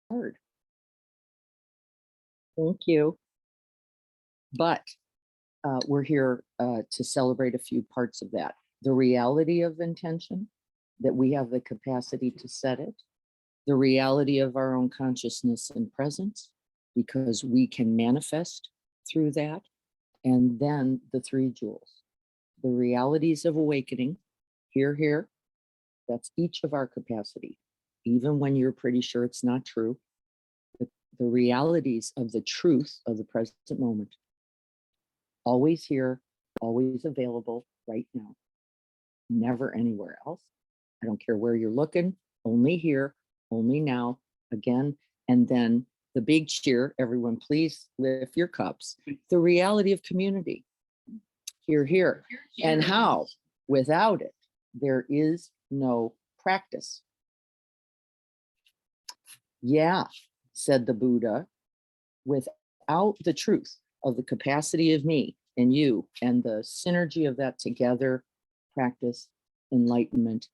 hard. Thank you. But we're here to celebrate a few parts of that. The reality of intention, that we have the capacity to set it, the reality of our own consciousness and presence, because we can manifest through that. And then the three jewels, the realities of awakening, here, that's each of our capacity, even when you're pretty sure it's not true. The realities of the truth of the present moment, always here, always available right now, never anywhere else. I don't care where you're looking, only here, only now, again. And then the big cheer, everyone, please lift your cups. The reality of community, here. And how? Without it, there is no practice. Yeah, said the Buddha, without the truth of the capacity of me and you and the synergy of that together, practice, enlightenment,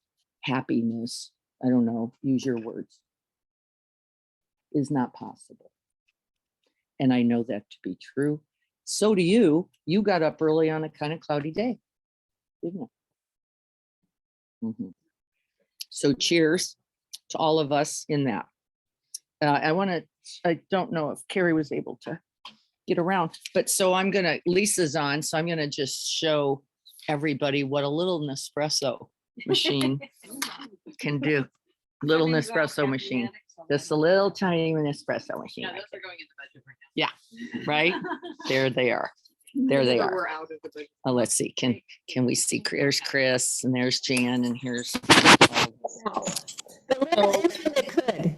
happiness, I don't know, use your words, is not possible. And I know that to be true. So do you. You got up early on a kind of cloudy day, didn't you? So cheers to all of us in that. I don't know if Carrie was able to get around, but so Lisa's on, so I'm gonna just show everybody what a little Nespresso machine can do. Little Nespresso machine, just a little tiny Nespresso machine. Yeah, those are going in the budget right now. Yeah, right? There they are. There they are. We're out of the budget. Oh, let's see. Can we see? There's Chris and there's Jan and here's. The little engine that could.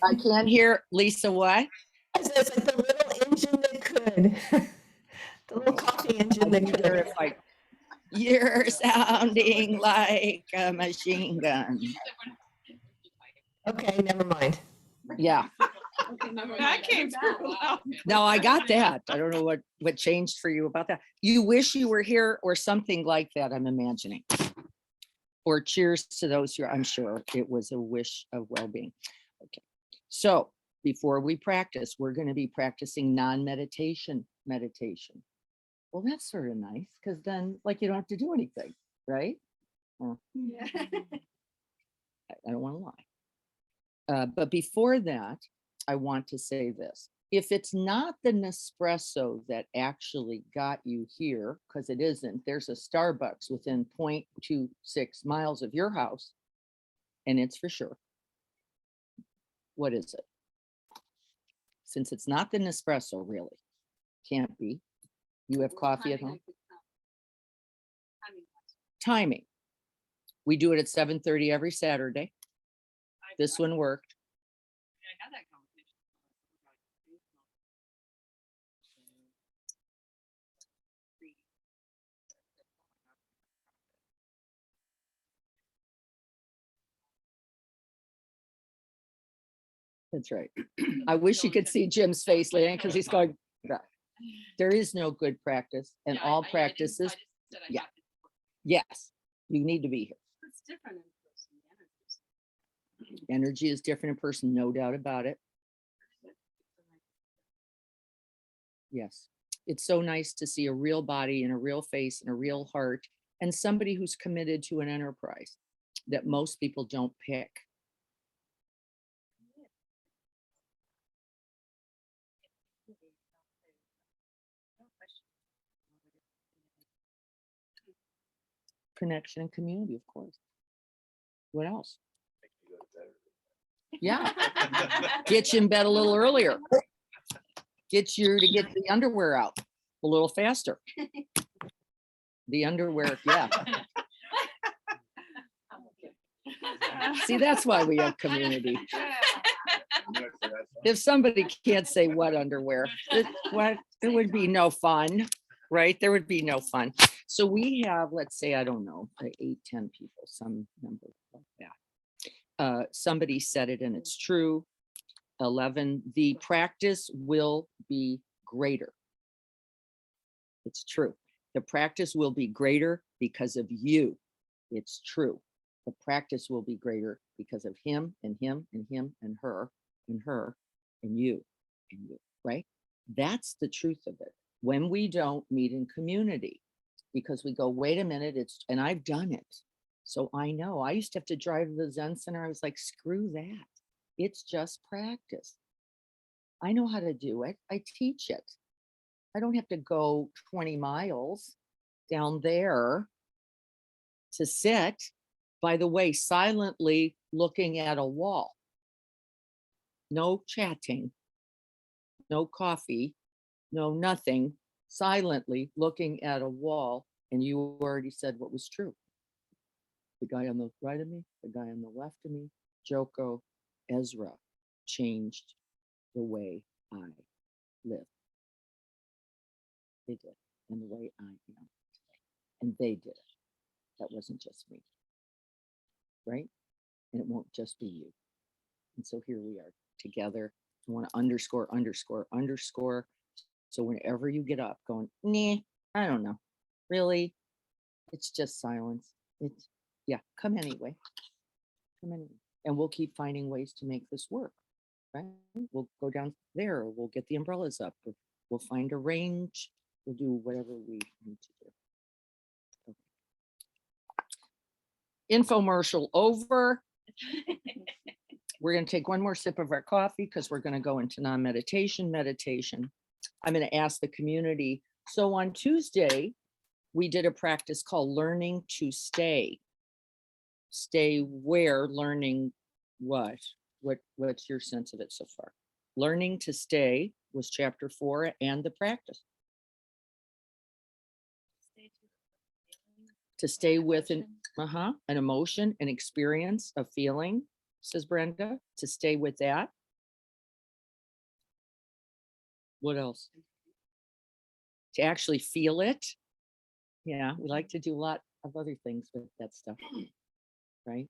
I can't hear Lisa. What? I said, it's like the little engine that could. The little coffee engine that could. You're sounding like a machine gun. Okay, never mind. Yeah. That came through. No, I got that. I don't know what changed for you about that. You wish you were here or something like that, I'm imagining. Or cheers to those who, I'm sure it was a wish of well-being. Okay. So before we practice, we're going to be practicing non-meditation meditation. Well, that's sort of nice because then like you don't have to do anything, right? Yeah. I don't want to lie. But before that, I want to say this. If it's not the Nespresso that actually got you here, because it isn't, there's a Starbucks within 0.26 miles of your house, and it's for sure. What is it? Since it's not the Nespresso, really, can't be. You have coffee at home? Timing. We do it at 7:30 every Saturday. This one worked. I had that conversation. That's right. I wish you could see Jim's face, Leanne, because he's going, there is no good practice and Yeah, all I practices. said I Yeah. had to- Yes, you need to be here. It's different in person. Energy is different in person, no doubt about it. Yes. It's so nice to see a real body and a real face and a real heart and somebody who's committed to an enterprise that most people don't pick. Connection and community, of course. What else? Yeah, get you in bed a little earlier. Get you to get the underwear out a little faster. The underwear, yeah. See, that's why we have community. If somebody can't say what underwear, it would be no fun, right? There would be no fun. So we have, let's say, I don't know, 8, 10 people, some number like that. Somebody said it and it's true. 11, the practice will be greater. It's true. The practice will be greater because of you. It's true. The practice will be greater because of him and him and him and her and her and you, right? That's the truth of it. When we don't meet in community, because we go, wait a minute, and I've done it. So I know. I used to have to drive to the Zen Center. I was like, screw that. It's just practice. I know how to do it. I teach it. I don't have to go 20 miles down there to sit, by the way, silently looking at a wall. No chatting, no coffee, no nothing, silently looking at a wall. And you already said what was true. The guy on the right of me, the guy on the left of me, Joko, Ezra changed the way I live. They did, and the way I am today. And they did it. That wasn't just me. Right? And it won't just be you. And so here we are together. I want to underscore. So whenever you get up going, nah, I don't know. Really? It's just silence. It's, yeah, come anyway. Come anyway. And we'll keep finding ways to make this work. Right? We'll go down there, or we'll get the umbrellas up, or we'll find a range. We'll do whatever we need to do. Okay. Infomercial over. We're going to take one more sip of our coffee because we're going to go into non-meditation meditation. I'm going to ask the community. So on Tuesday, we did a practice called learning to stay. Stay where? Learning what? What's your sense of it so far? Learning to stay was chapter 4 and the practice. To stay with an emotion, an experience, a feeling, says Brenda, to stay with that. What else? To actually feel it. Yeah, we like to do a lot of other things with that stuff, right?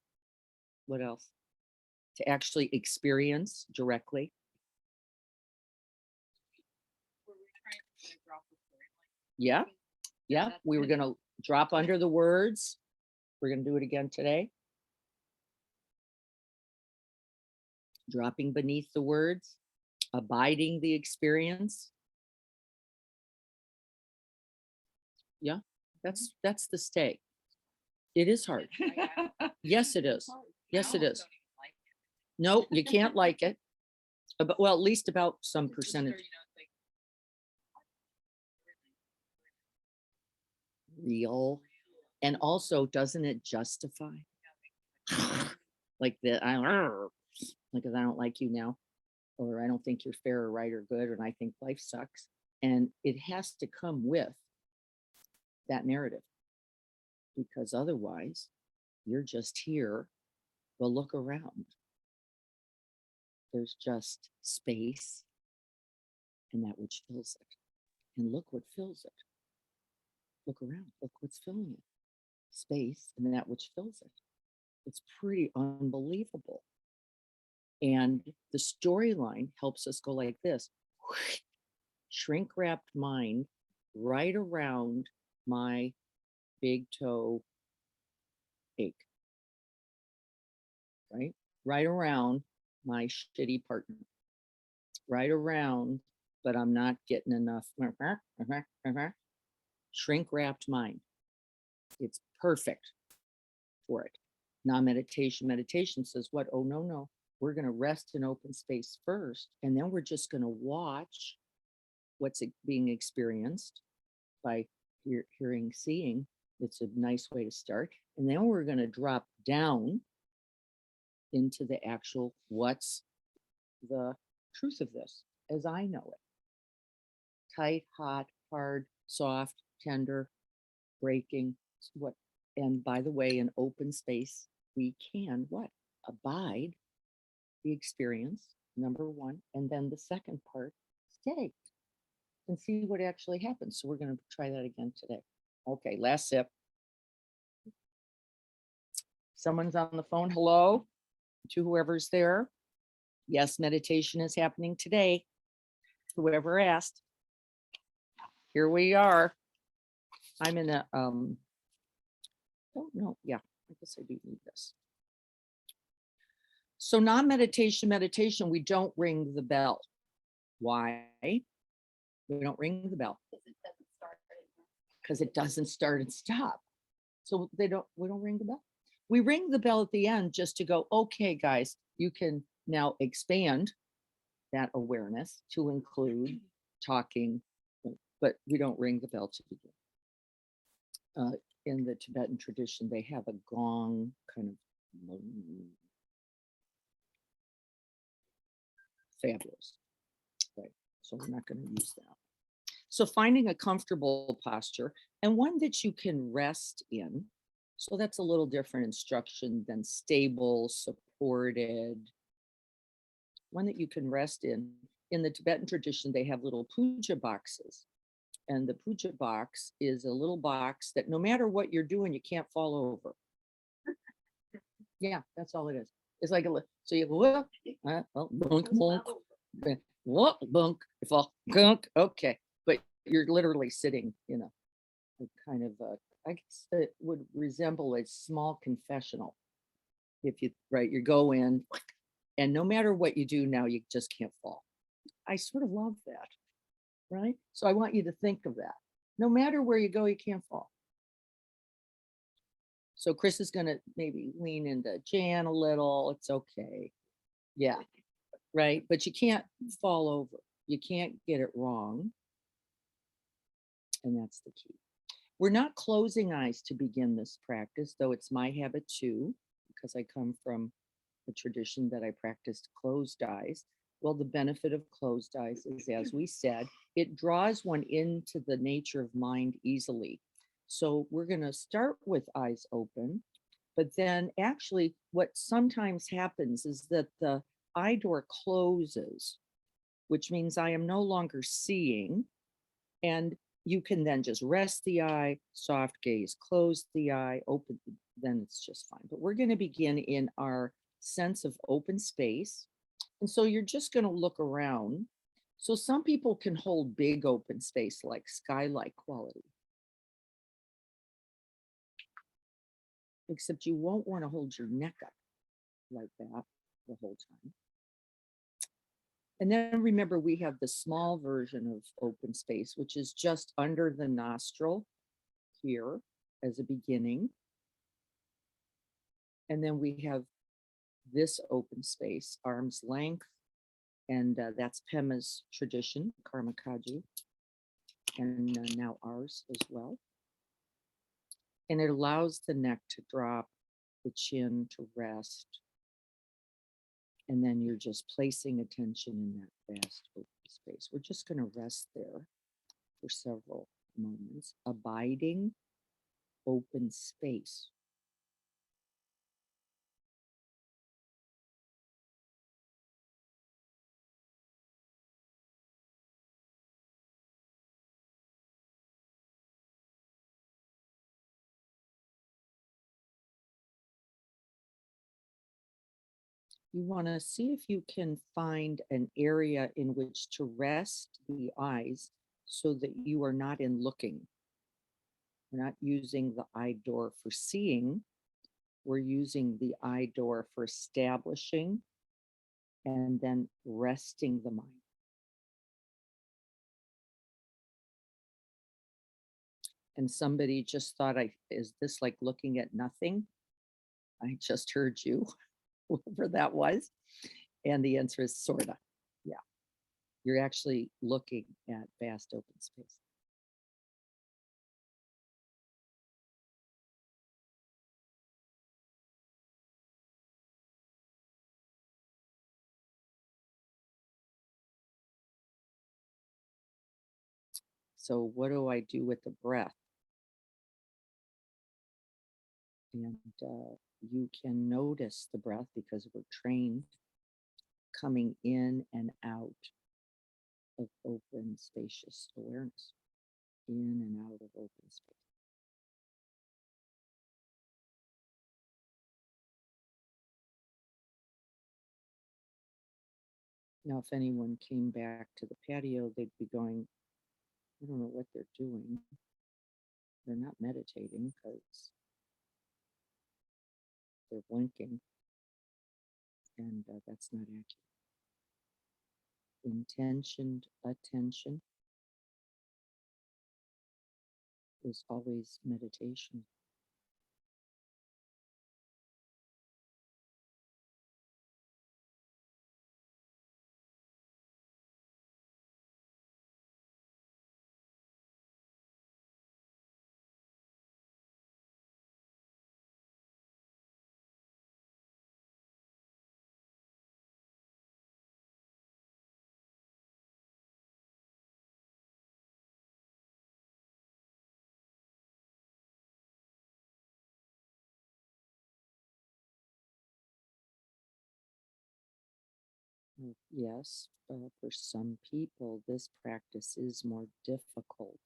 What else? To actually experience directly. Yeah, yeah, we were going to drop under the words. We're going to do it again today. Dropping beneath the words, abiding the experience. Yeah, that's the stay. It is hard. Yes, it is. Yes, it is. No, you can't like it. But well, at least about some percentage. Real. And also, doesn't it justify? Like that, I don't like you now, or I don't think you're fair or right or good, and I think life sucks. And it has to come with that narrative, because otherwise you're just here. Well, look around. There's just space and that which fills it. And look what fills it. Look around. Look what's filling it. Space and that which fills it. It's pretty unbelievable. And the storyline helps us go like this. Shrink wrapped mind right around my big toe ache. Right around my shitty partner. Right around, but I'm not getting enough. Shrink wrapped mind. It's perfect for it. Meditation says what? Oh, no. We're going to rest in open space first, and then we're just going to watch what's being experienced by hearing, seeing. It's a nice way to start. And then we're going to drop down into the actual, what's the truth of this as I know it. Tight, hot, hard, soft, tender, breaking, what? And by the way, in open space, we can what? Abide the experience, number one. And then the second part, stay and see what actually happens. So we're going to try that again today. Okay, last sip. Someone's on the phone. Hello to whoever's there. Yes, meditation is happening today. Whoever asked. Here we are. I'm in a, oh no, yeah, I guess I do need this. So meditation, we don't ring the bell. Why? We don't ring the bell because it doesn't start and stop. So we don't ring the bell. We ring the bell at the end just to go, okay, guys, you can now expand that awareness to include talking, but we don't ring the bell to begin. In the Tibetan tradition, they have a gong kind of fabulous, right? So we're not going to use that. So finding a comfortable posture and one that you can rest in. So that's a little different instruction than stable, supported. One that you can rest in. In the Tibetan tradition, they have little puja boxes. And the puja box is a little box that no matter what you're doing, you can't fall over. Yeah, that's all it is. It's like so you go, bunk, bunk, fall, gunk. Okay, but you're literally sitting, a kind of I guess it would resemble a small confessional. If you go in, and no matter what you do now, you just can't fall. I sort of love that, right? So I want you to think of that. No matter where you go, you can't fall. So Chris is going to maybe lean into Jan a little. It's okay. Yeah, right. But you can't fall over. You can't get it wrong. And that's the key. We're not closing eyes to begin this practice, though it's my habit too, because I come from the tradition that I practiced closed eyes. Well, the benefit of closed eyes is, as we said, it draws one into the nature of mind easily. So we're going to start with eyes open, but then actually what sometimes happens is that the eye door closes, which means I am no longer seeing. And you can then just rest the eye, soft gaze, close the eye, open, then it's just fine. But we're going to begin in our sense of open space. And so you're just going to look around. So some people can hold big open space like skylight quality. Except you won't want to hold your neck up like that the whole time. And then remember, we have the small version of open space, which is just under the nostril here as a beginning. And then we have this open space, arm's length, and that's Pema's tradition, Karma Kaji, and now ours as well. And it allows the neck to drop, the chin to rest. And then you're just placing attention in that vast open space. We're just going to rest there for several moments, abiding open space. You want to see if you can find an area in which to rest the eyes so that you are not in looking. We're not using the eye door for seeing. We're using the eye door for establishing and then resting the mind. And somebody just thought, is this like looking at nothing? I just heard you, whoever that was. And the answer is sorta, yeah. You're actually looking at vast open space. So what do I do with the breath? And you can notice the breath because we're trained coming in and out of open, spacious awareness, in and out of open space. Now, if anyone came back to the patio, they'd be going, I don't know what they're doing. They're not meditating because they're blinking. and that's not accurate. Intentioned attention is always meditation. Yes, for some people, this practice is more difficult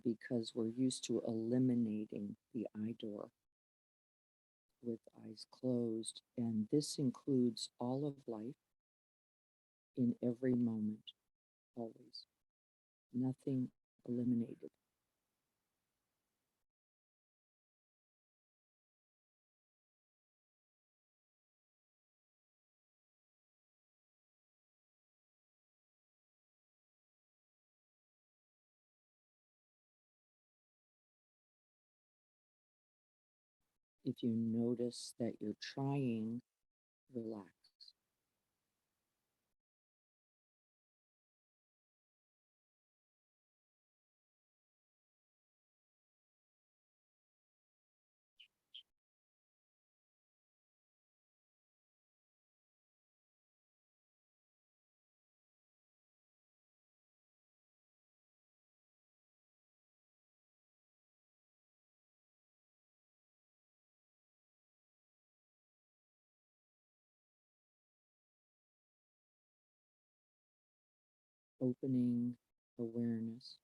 because we're used to eliminating the eye door with eyes closed. And this includes all of life in every moment, always. Nothing eliminated. If you notice that you're trying, relax. Opening awareness.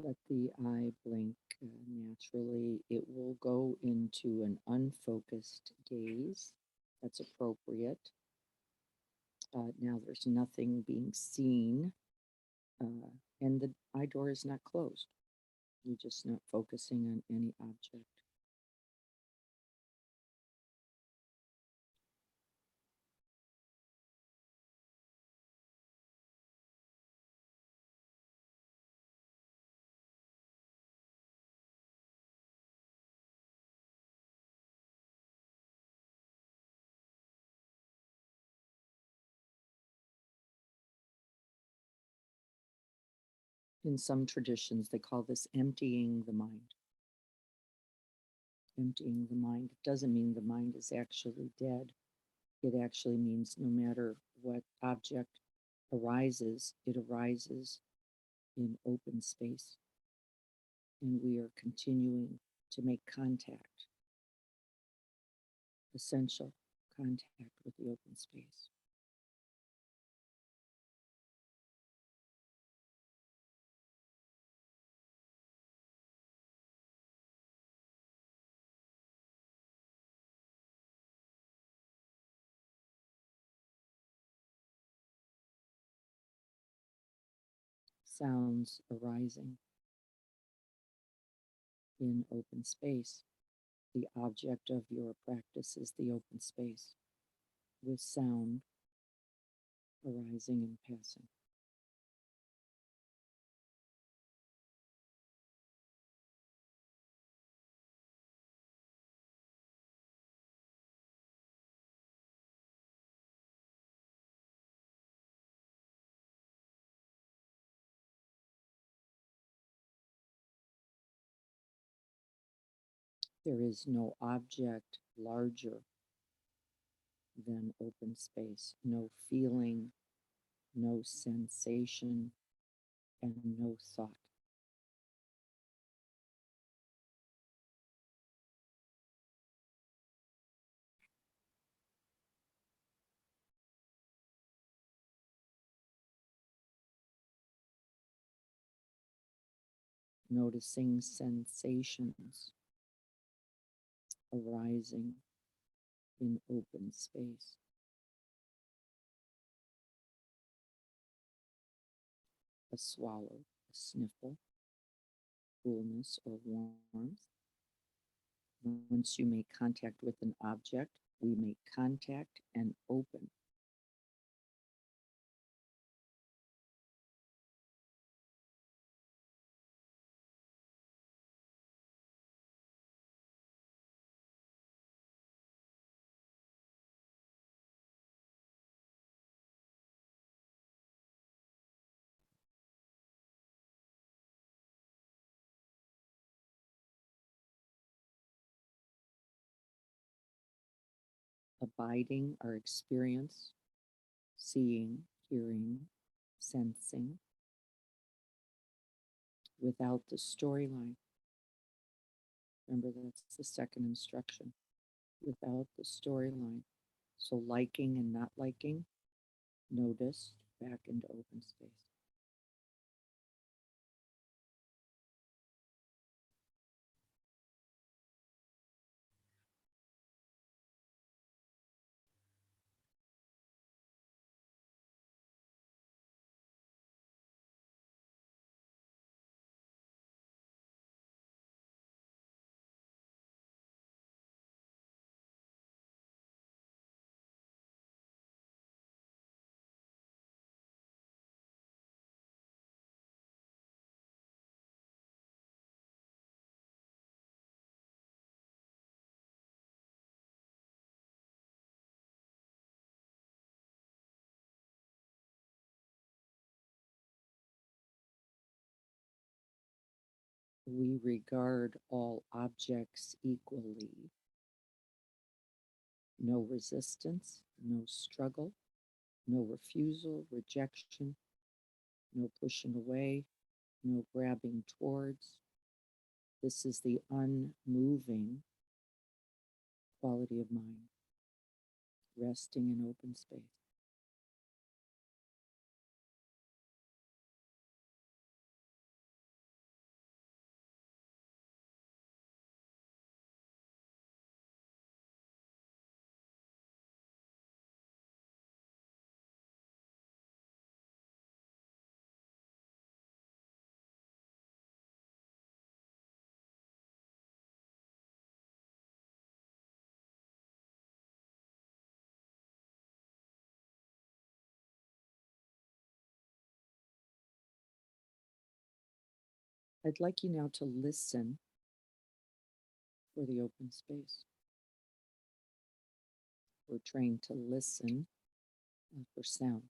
Let the eye blink naturally. It will go into an unfocused gaze. That's appropriate. Now there's nothing being seen, and the eye door is not closed. You're just not focusing on any object. In some traditions, they call this emptying the mind. Emptying the mind doesn't mean the mind is actually dead. It actually means no matter what object arises, it arises in open space. And we are continuing to make contact, essential contact with the open space. Sounds arising in open space. The object of your practice is the open space with sound arising and passing. There is no object larger then open space. No feeling, no sensation, and no thought. Noticing sensations arising in open space. A swallow, a sniffle, coolness or warmth. Once you make contact with an object, we make contact and open. Abiding our experience, seeing, hearing, sensing, without the storyline. Remember, that's the second instruction, without the storyline. So liking and not liking, noticed, back into open space. We regard all objects equally. No resistance, no struggle, no refusal, rejection, no pushing away, no grabbing towards. This is the unmoving quality of mind, resting in open space. I'd like you now to listen for the open space. We're trained to listen for sound.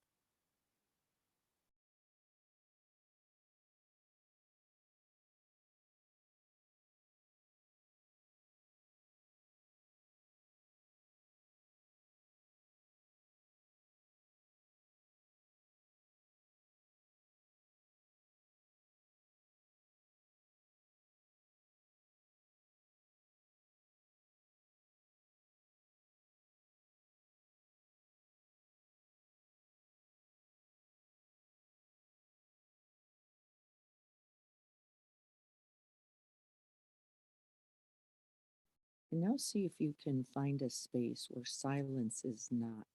And now see if you can find a space where silence is not.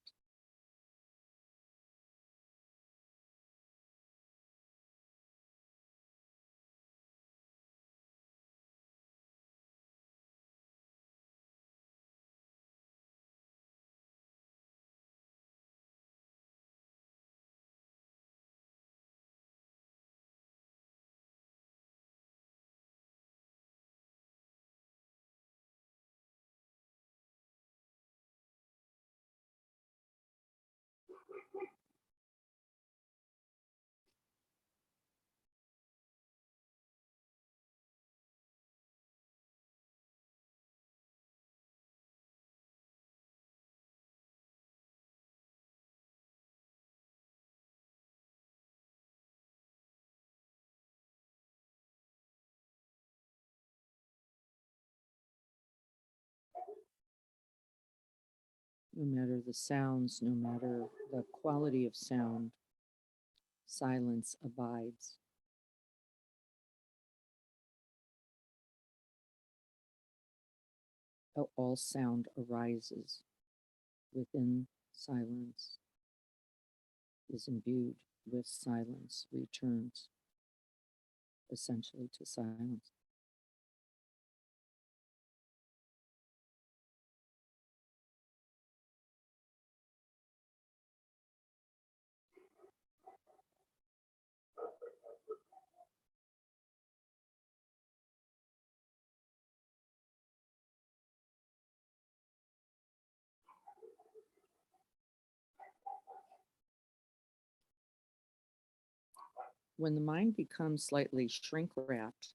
No matter the sounds, no matter the quality of sound, silence abides. All sound arises within silence, is imbued with silence, returns essentially to silence. When the mind becomes slightly shrink wrapped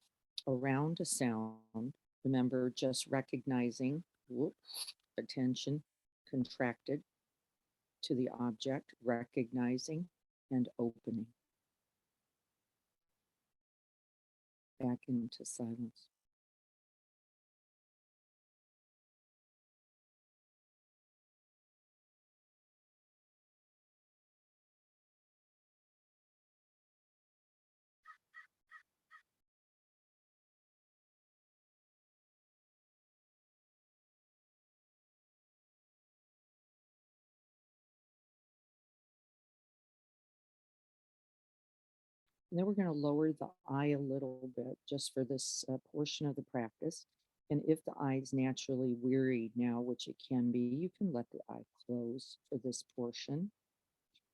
around a sound, remember just recognizing, attention contracted to the object, recognizing and opening back into silence. And then we're going to lower the eye a little bit just for this portion of the practice. And if the eye is naturally wearied now, which it can be, you can let the eye close for this portion.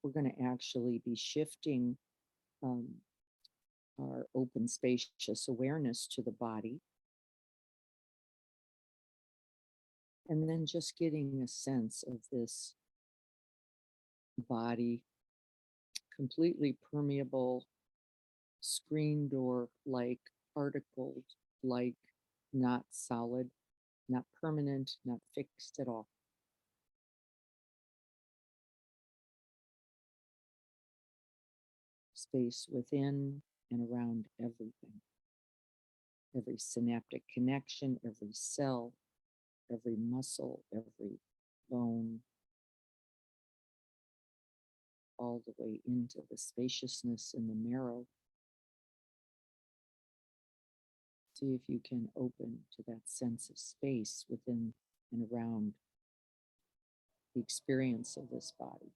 We're going to actually be shifting um, our open, spacious awareness to the body. And then just getting a sense of this body completely permeable, screen door like, particled like, not solid, not permanent, not fixed at all. Space within and around everything. Every synaptic connection, every cell, every muscle, every bone, all the way into the spaciousness in the marrow. See if you can open to that sense of space within and around the experience of this body.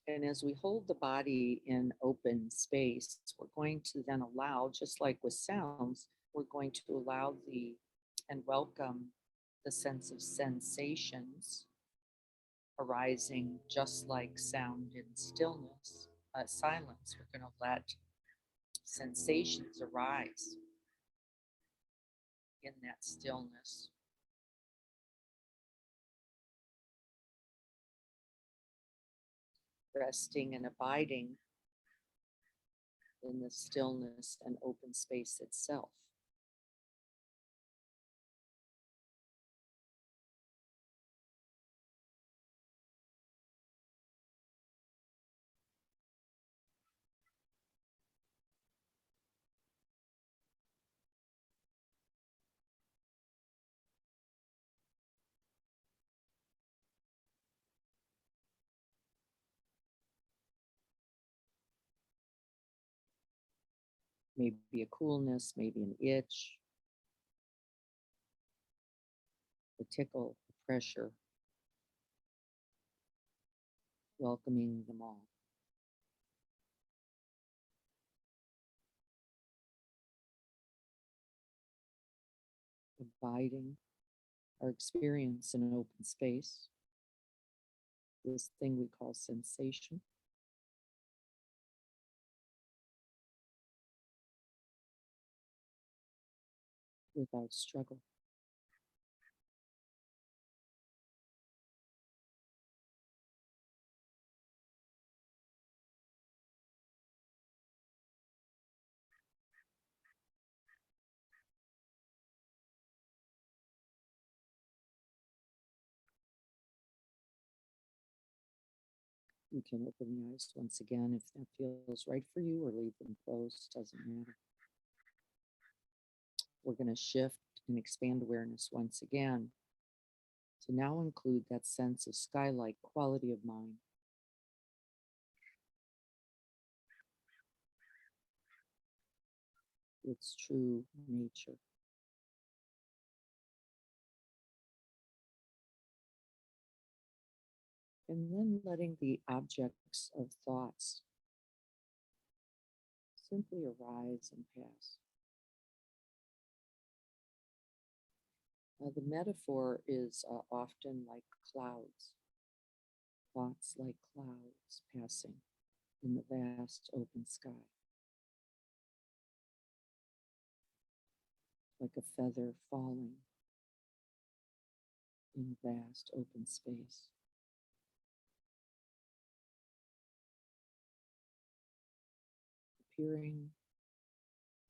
And as we hold the body in open space, we're going to then allow, just like with sounds, we're going to allow and welcome the sense of sensations arising just like sound in stillness, silence. We're going to let sensations arise in that stillness. Resting and abiding in the stillness and open space itself. Maybe a coolness, maybe an itch, a tickle, a pressure, welcoming them all. Abiding our experience in an open space, this thing we call sensation. without struggle. You can open the eyes once again if that feels right for you, or leave them closed, doesn't matter. We're going to shift and expand awareness once again to now include that sense of sky-like quality of mind. Its true nature. And then letting the objects of thoughts simply arise and pass. The metaphor is often like clouds, thoughts like clouds passing in the vast open sky, like a feather falling in vast open space. Appearing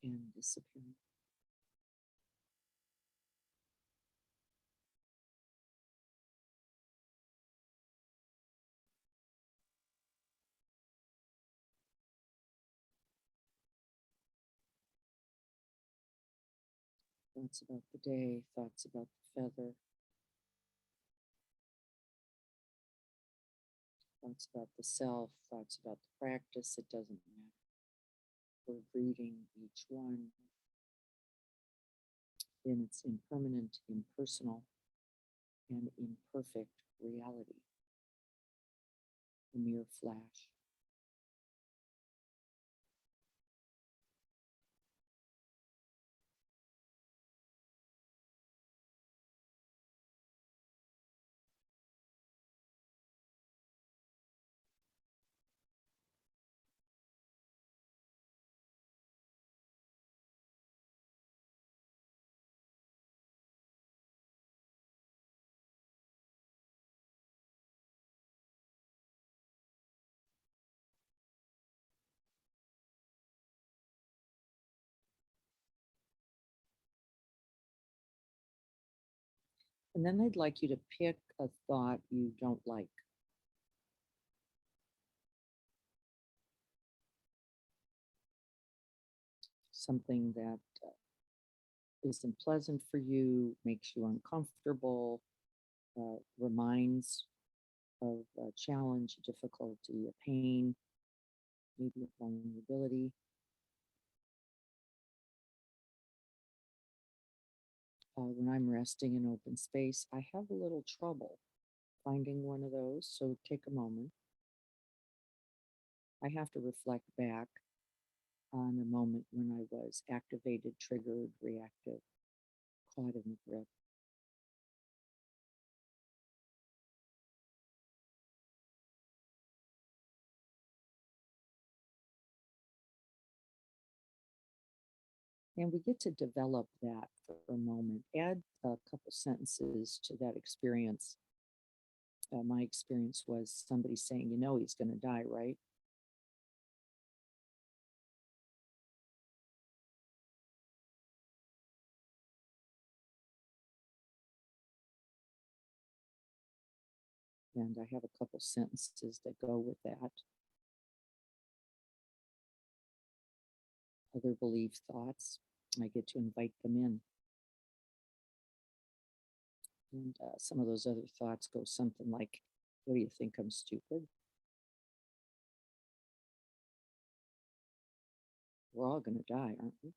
and disappearing. Thoughts about the day, thoughts about the feather, thoughts about the self, thoughts about the practice, it doesn't matter. We're greeting each one in its impermanent, impersonal, and imperfect reality, a mere flash. And then I'd like you to pick a thought you don't like. Something that isn't pleasant for you, makes you uncomfortable, reminds of a challenge, a difficulty, a pain, maybe a vulnerability. When I'm resting in open space, I have a little trouble finding one of those. So take a moment. I have to reflect back on a moment when I was activated, triggered, reactive, caught in the grip. And we get to develop that for a moment. Add a couple sentences to that experience. My experience was somebody saying, you know, he's going to die, right? And I have a couple sentences that go with that. Other belief thoughts, I get to invite them in. And some of those other thoughts go something like, what do you think, I'm stupid? We're all going to die, aren't we?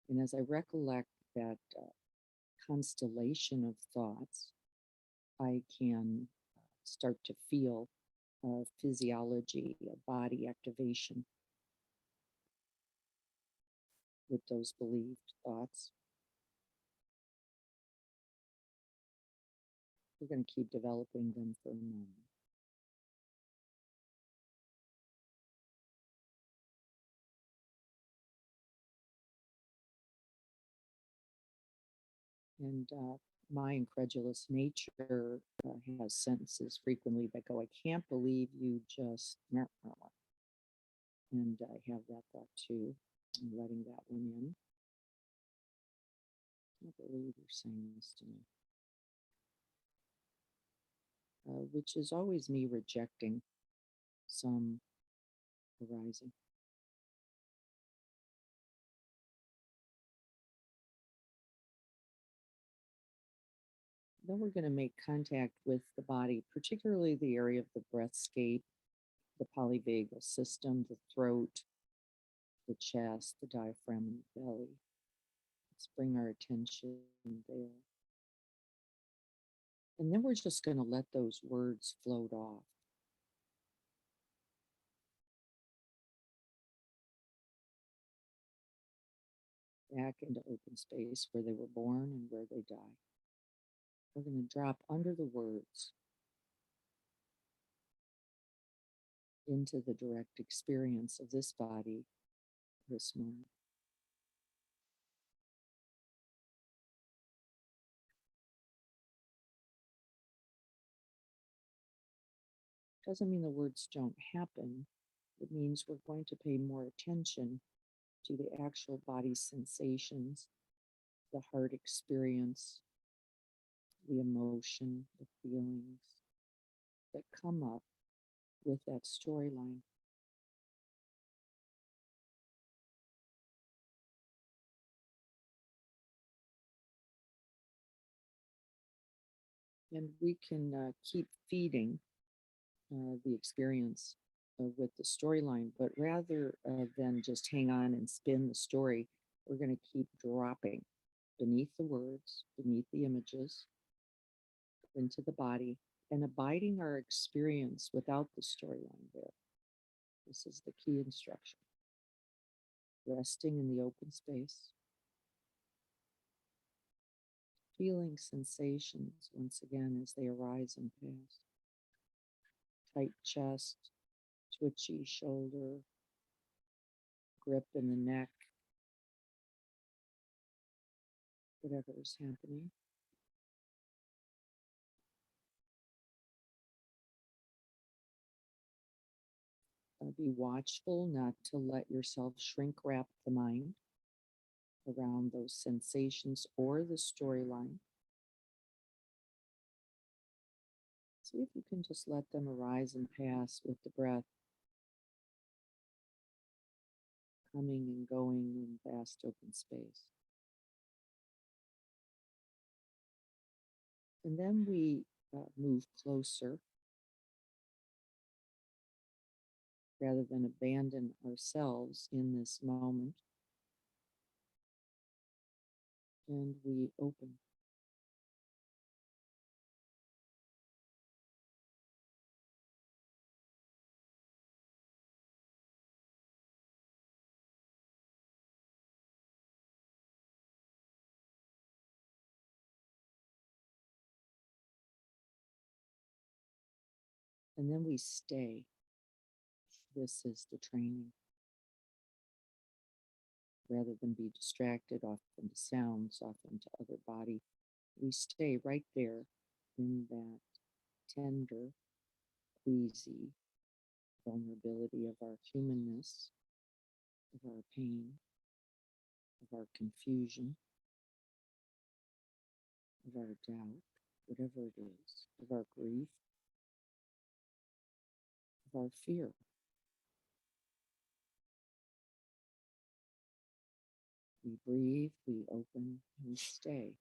And as I recollect that constellation of thoughts, I can start to feel physiology, body activation with those believed thoughts. We're going to keep developing them for a moment. And my incredulous nature has sentences frequently that go, I can't believe you just met Marla. And I have that thought too. I'm letting that one in. I can't believe you're saying this to me. Which is always me rejecting some arising. Then we're going to make contact with the body, particularly the area of the breathscape, the polyvagal system, the throat, the chest, the diaphragm, and the belly. Let's bring our attention there. And then we're just going to let those words float off. Back into open space where they were born and where they die. We're going to drop under the words into the direct experience of this body, this moment. Doesn't mean the words don't happen. It means we're going to pay more attention to the actual body sensations, the heart experience, the emotion, the feelings that come up with that storyline. And we can keep feeding the experience with the storyline, but rather than just hang on and spin the story, we're going to keep dropping beneath the words, beneath the images, into the body, and abiding our experience without the storyline there. This is the key instruction. Resting in the open space. Feeling sensations once again as they arise and pass. Tight chest, twitchy shoulder, grip in the neck, whatever is happening. Be watchful not to let yourself shrink wrap the mind around those sensations or the storyline. See if you can just let them arise and pass with the breath, coming and going in vast open space. And then we move closer rather than abandon ourselves in this moment. And we open. And then we stay. This is the training. Rather than be distracted off into sounds, off into other body, we stay right there in that tender, queasy vulnerability of our humanness, of our pain, of our confusion, of our doubt, whatever it is, of our grief, of our fear. We breathe, we open, we stay.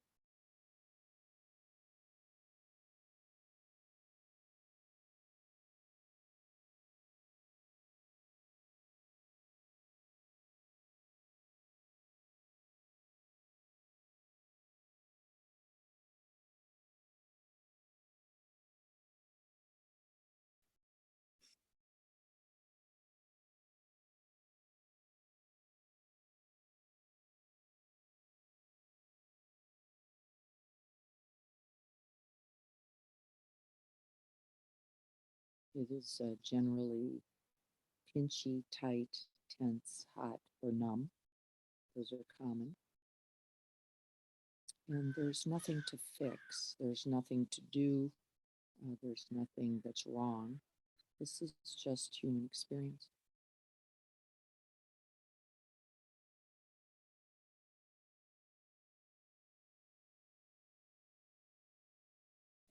It is generally pinchy, tight, tense, hot, or numb. Those are common. And there's nothing to fix. There's nothing to do. There's nothing that's wrong. This is just human experience.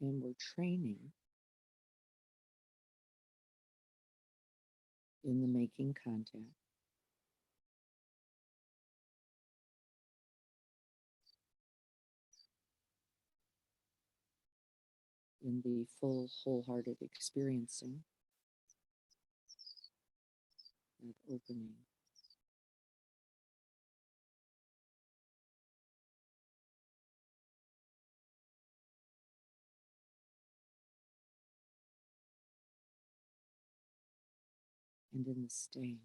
And we're training in the making contact. In the full, wholehearted experiencing of opening. And in the staying.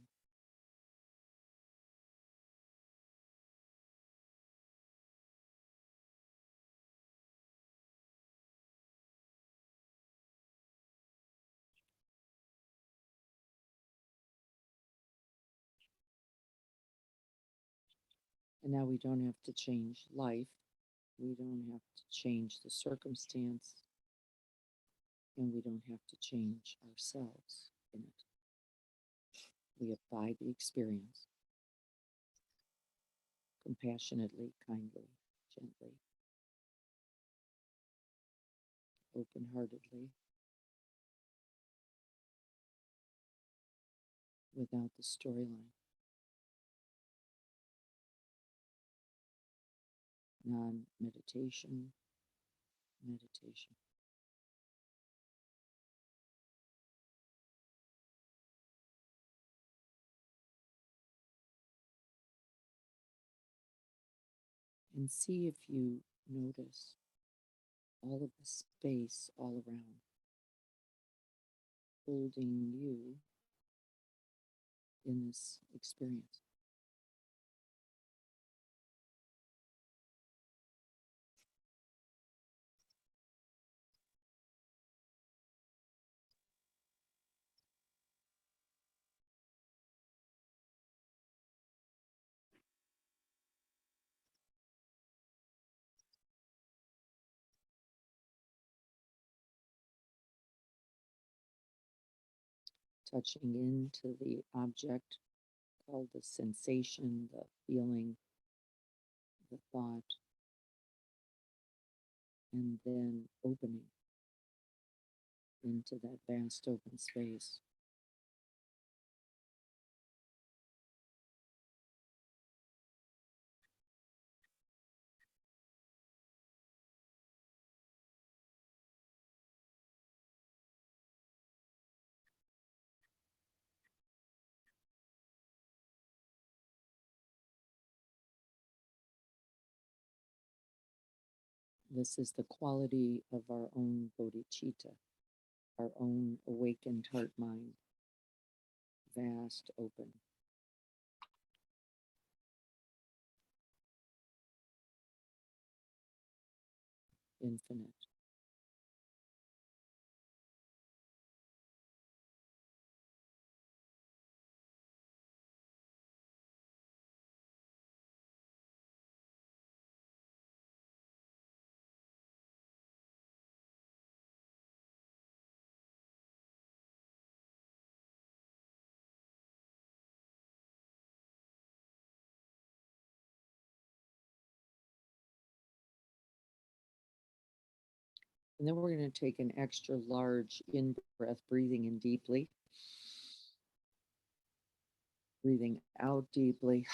And now we don't have to change life. We don't have to change the circumstance. And we don't have to change ourselves in it. We abide the experience compassionately, kindly, gently, open-heartedly, without the storyline. Non-meditation, meditation. And see if you notice all of the space all around, holding you in this experience. Touching into the object called the sensation, the feeling, the thought, and then opening into that vast open space. This is the quality of our own bodhicitta, our own awakened heart mind, vast, open. Infinite. And then we're going to take an extra large in breath, breathing in deeply, breathing out deeply,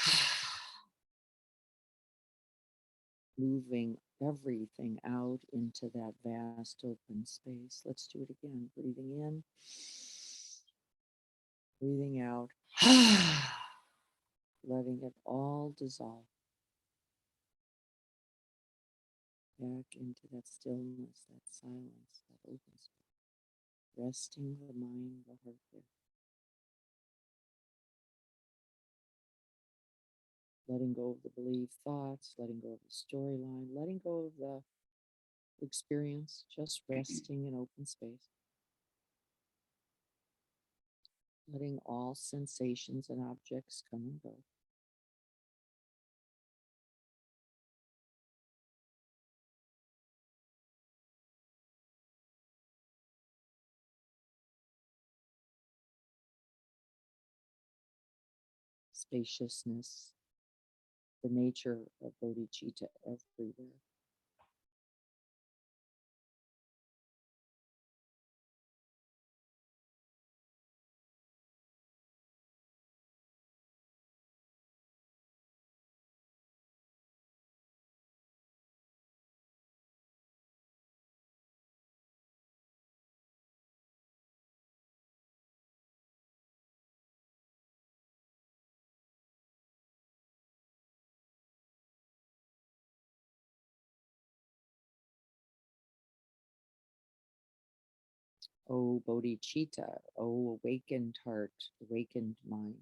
moving everything out into that vast open space. Let's do it again. Breathing in, breathing out, letting it all dissolve back into that stillness, that silence, that open space, resting the mind, the heart there. Letting go of the belief thoughts, letting go of the storyline, letting go of the experience, just resting in open space. letting all sensations and objects come and go. Spaciousness, the nature of bodhicitta everywhere. O bodhicitta, O awakened heart, awakened mind.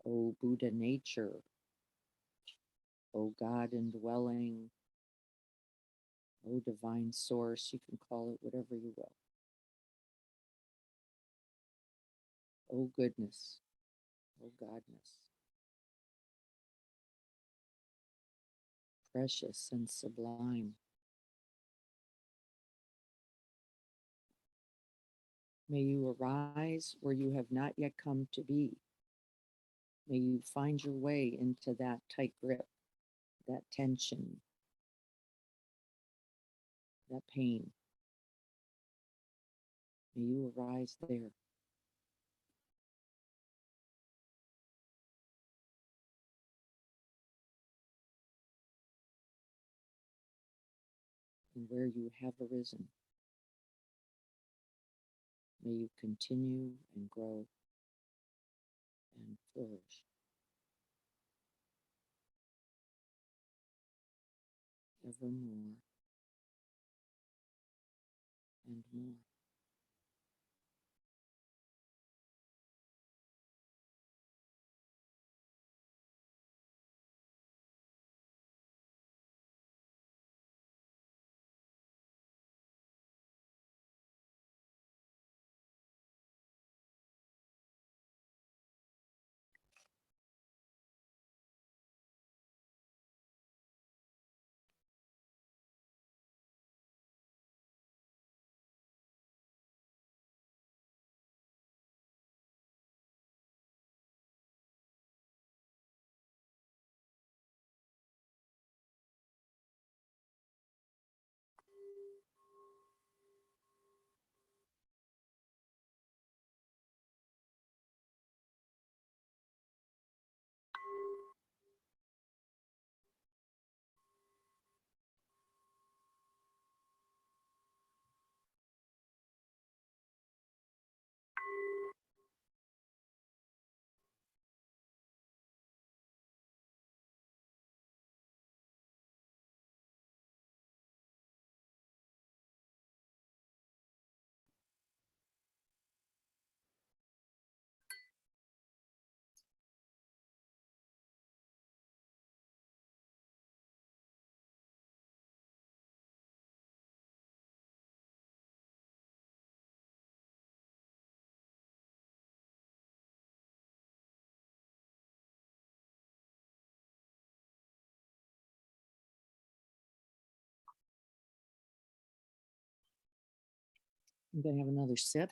O Buddha nature, O God indwelling, O divine source, you can call it whatever you will. O goodness, O godness, precious and sublime. May you arise where you have not yet come to be. May you find your way into that tight grip, that tension, that pain. May you arise there. And where you have arisen, may you continue and grow and flourish. Ever more and more. I'm going to have another sip.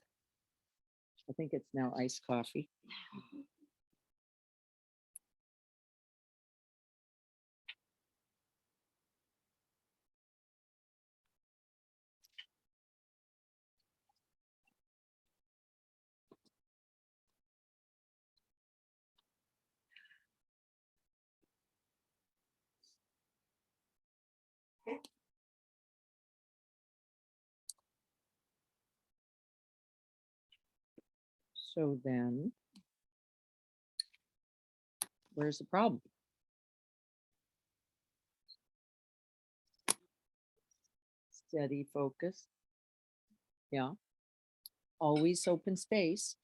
I think it's now iced coffee. So then, where's the problem? Steady focus. Yeah. Always open space.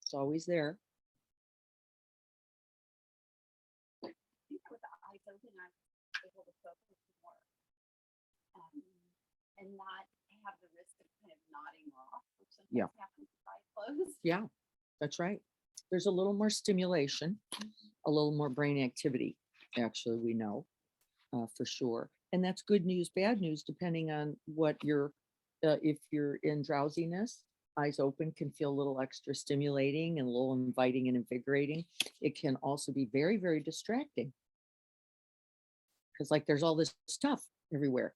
It's always there. I think with the eyes open, I'm able to focus more, and not have the risk of kind of nodding off, which Yeah. sometimes happens with eyes closed. Yeah. That's right. There's a little more stimulation, a little more brain activity, actually, we know, for sure. And that's good news, bad news, depending on what you're, if you're in drowsiness, eyes open can feel a little extra stimulating and a little inviting and invigorating. It can also be very, very distracting because, like, there's all this stuff everywhere.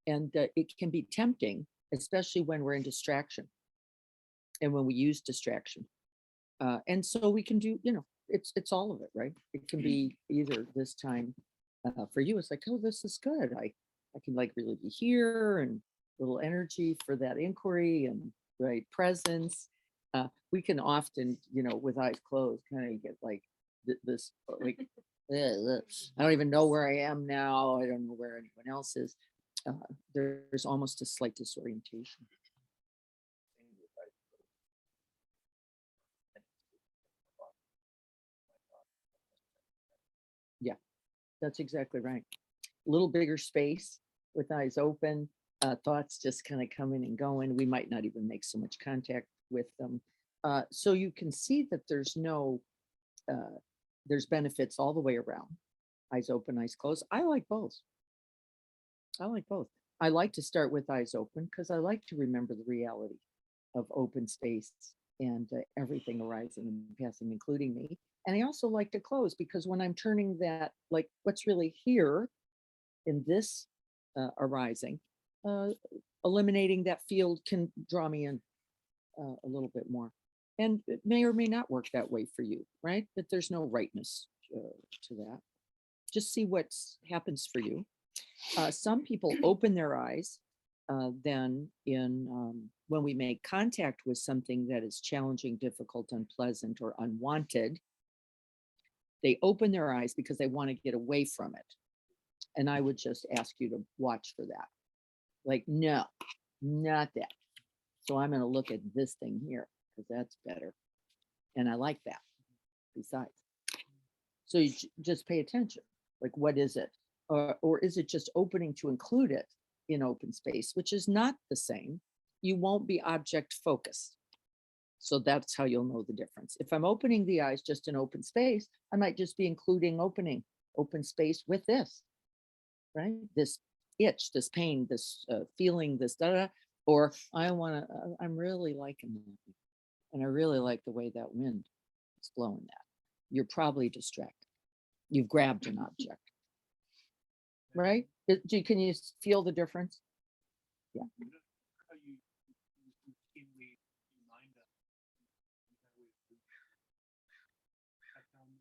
And it can be tempting, especially when we're in distraction and when we use distraction. And so we can do, it's all of it, right? It can be either this time for you, it's like, oh, this is good. I can like really be here and little energy for that inquiry and right presence. We can often, with eyes closed, kind of get like this, like, I don't even know where I am now. I don't know where anyone else is. There's almost a slight disorientation. Yeah, that's exactly right. A little bigger space with eyes open, thoughts just kind of coming and going. We might not even make so much contact with them. So you can see that there's benefits all the way around. Eyes open, eyes closed. I like both. I like both. I like to start with eyes open because I like to remember the reality of open space and everything arising and passing, including me. And I also like to close because when I'm turning that, like what's really here in this arising, uh, eliminating that field can draw me in a little bit more. And it may or may not work that way for you, right? But there's no rightness to that. Just see what happens for you. Some people open their eyes then when we make contact with something that is challenging, difficult, unpleasant, or unwanted, they open their eyes because they want to get away from it. And I would just ask you to watch for that. Like, no, not that. So I'm going to look at this thing here because that's better. And I like that besides. So you just pay attention. Like, what is it? Or is it just opening to include it in open space, which is not the same? You won't be object focused. So that's how you'll know the difference. If I'm opening the eyes just in open space, I might just be including open space with this, right? This itch, this pain, this feeling, this da-da, or I'm really liking that. And I really like the way that wind is blowing that. You're probably distracted. You've grabbed an object, right? Can you feel the difference? Yeah. How you routinely remind us I found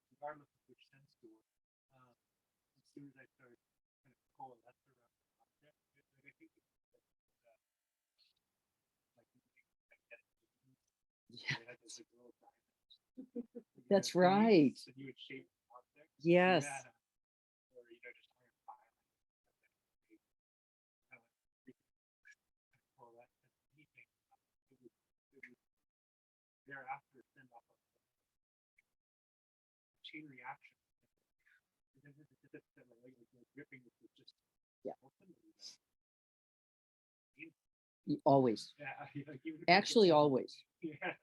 regardless of which sense door, as soon as I start kind of coalesce around the object, I think it's like I get it. Yeah. They had those like little diamonds. That's right. And you would shape the object. Yes. Or just iron file. Kind of like coalesce anything. It would thereafter send off a chain reaction. Gripping it was just Yeah. open. Always. Yeah, Actually, always. Yeah.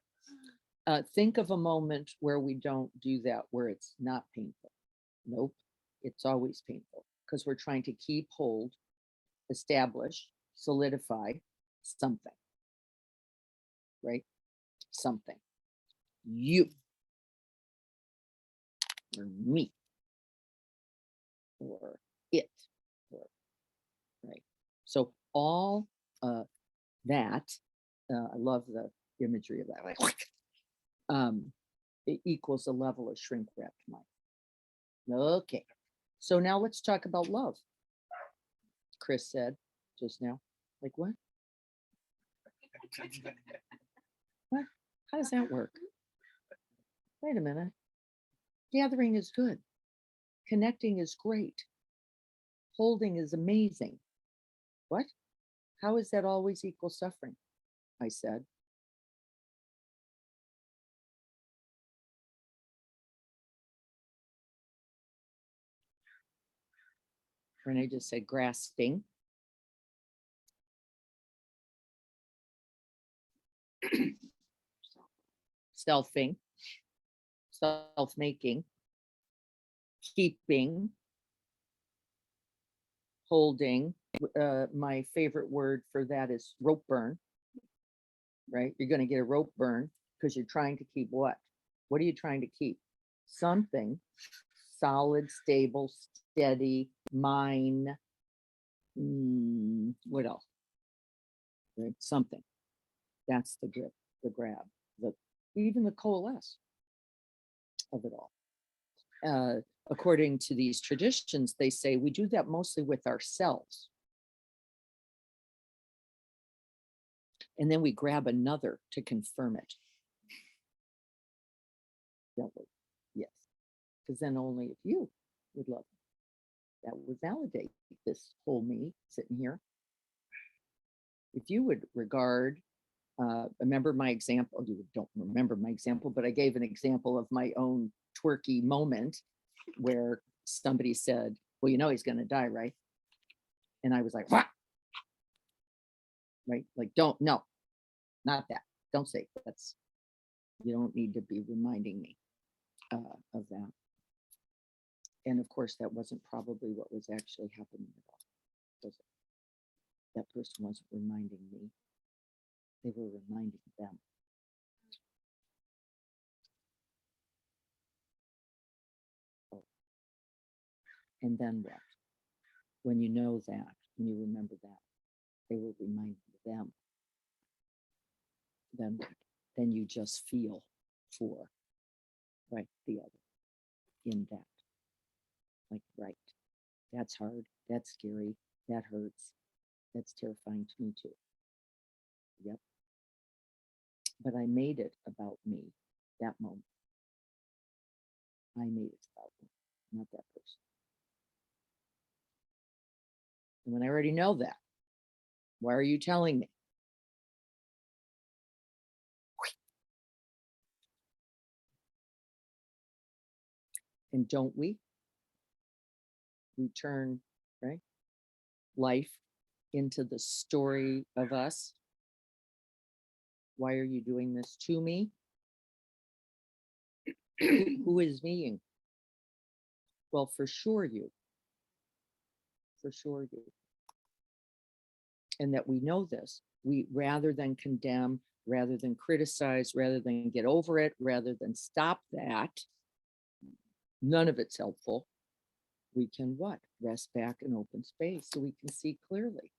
Think of a moment where we don't do that, where it's not painful. Nope, it's always painful because we're trying to keep hold, establish, solidify something, right? Something. You or me or it, or, right? So all that, I love the imagery of that, like, it equals a level of shrink wrapped mind. Okay, so now let's talk about love. Chris said just now, like what? What? How does that work? Wait a minute. Gathering is good. Connecting is great. Holding is amazing. What? How is that always equal suffering? I said. Renee just said grasping. selfing, self-making, keeping, holding. My favorite word for that is rope burn, right? You're going to get a rope burn because you're trying to keep what? What are you trying to keep? Something solid, stable, steady, mine. What else? Right? Something. That's the grip, the grab, even the coalesce of it all. According to these traditions, they say we do that mostly with ourselves. And then we grab another to confirm it. Don't we? Yes. Because then only if you would love it, that would validate this whole me sitting here. If you would regard, remember my example, you don't remember my example, but I gave an example of my own twerky moment where somebody said, well, you know, he's going to die, right? And I was like, what? Right? Like, don't, no, not that. Don't say that's, you don't need to be reminding me of that. And of course, that wasn't probably what was actually happening at all, was it? That person wasn't reminding me. They were reminding them. Oh. And then what? When you know that, when you remember that, they were reminding them. Then what? Then you just feel for, right, the other in that. Like, right, that's hard, that's scary, that hurts, that's terrifying to me too. Yep. But I made it about me that moment. I made it about me, not that person. And when I already know that, why are you telling me? And don't we return, right, life into the story of us? Why are you doing this to me? Who is meing? Well, for sure you. For sure you. And that we know this, we, rather than condemn, rather than criticize, rather than get over it, rather than stop that, none of it's helpful. We can what? Rest back in open space so we can see clearly.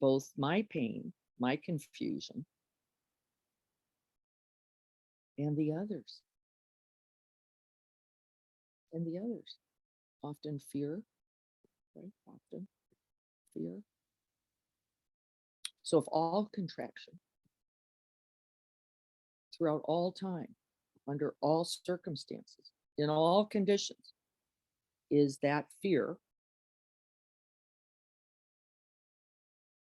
Both my pain, my confusion, and the others. And the others. Often fear, right? Often fear. So if all contraction throughout all time, under all circumstances, in all conditions, is that fear,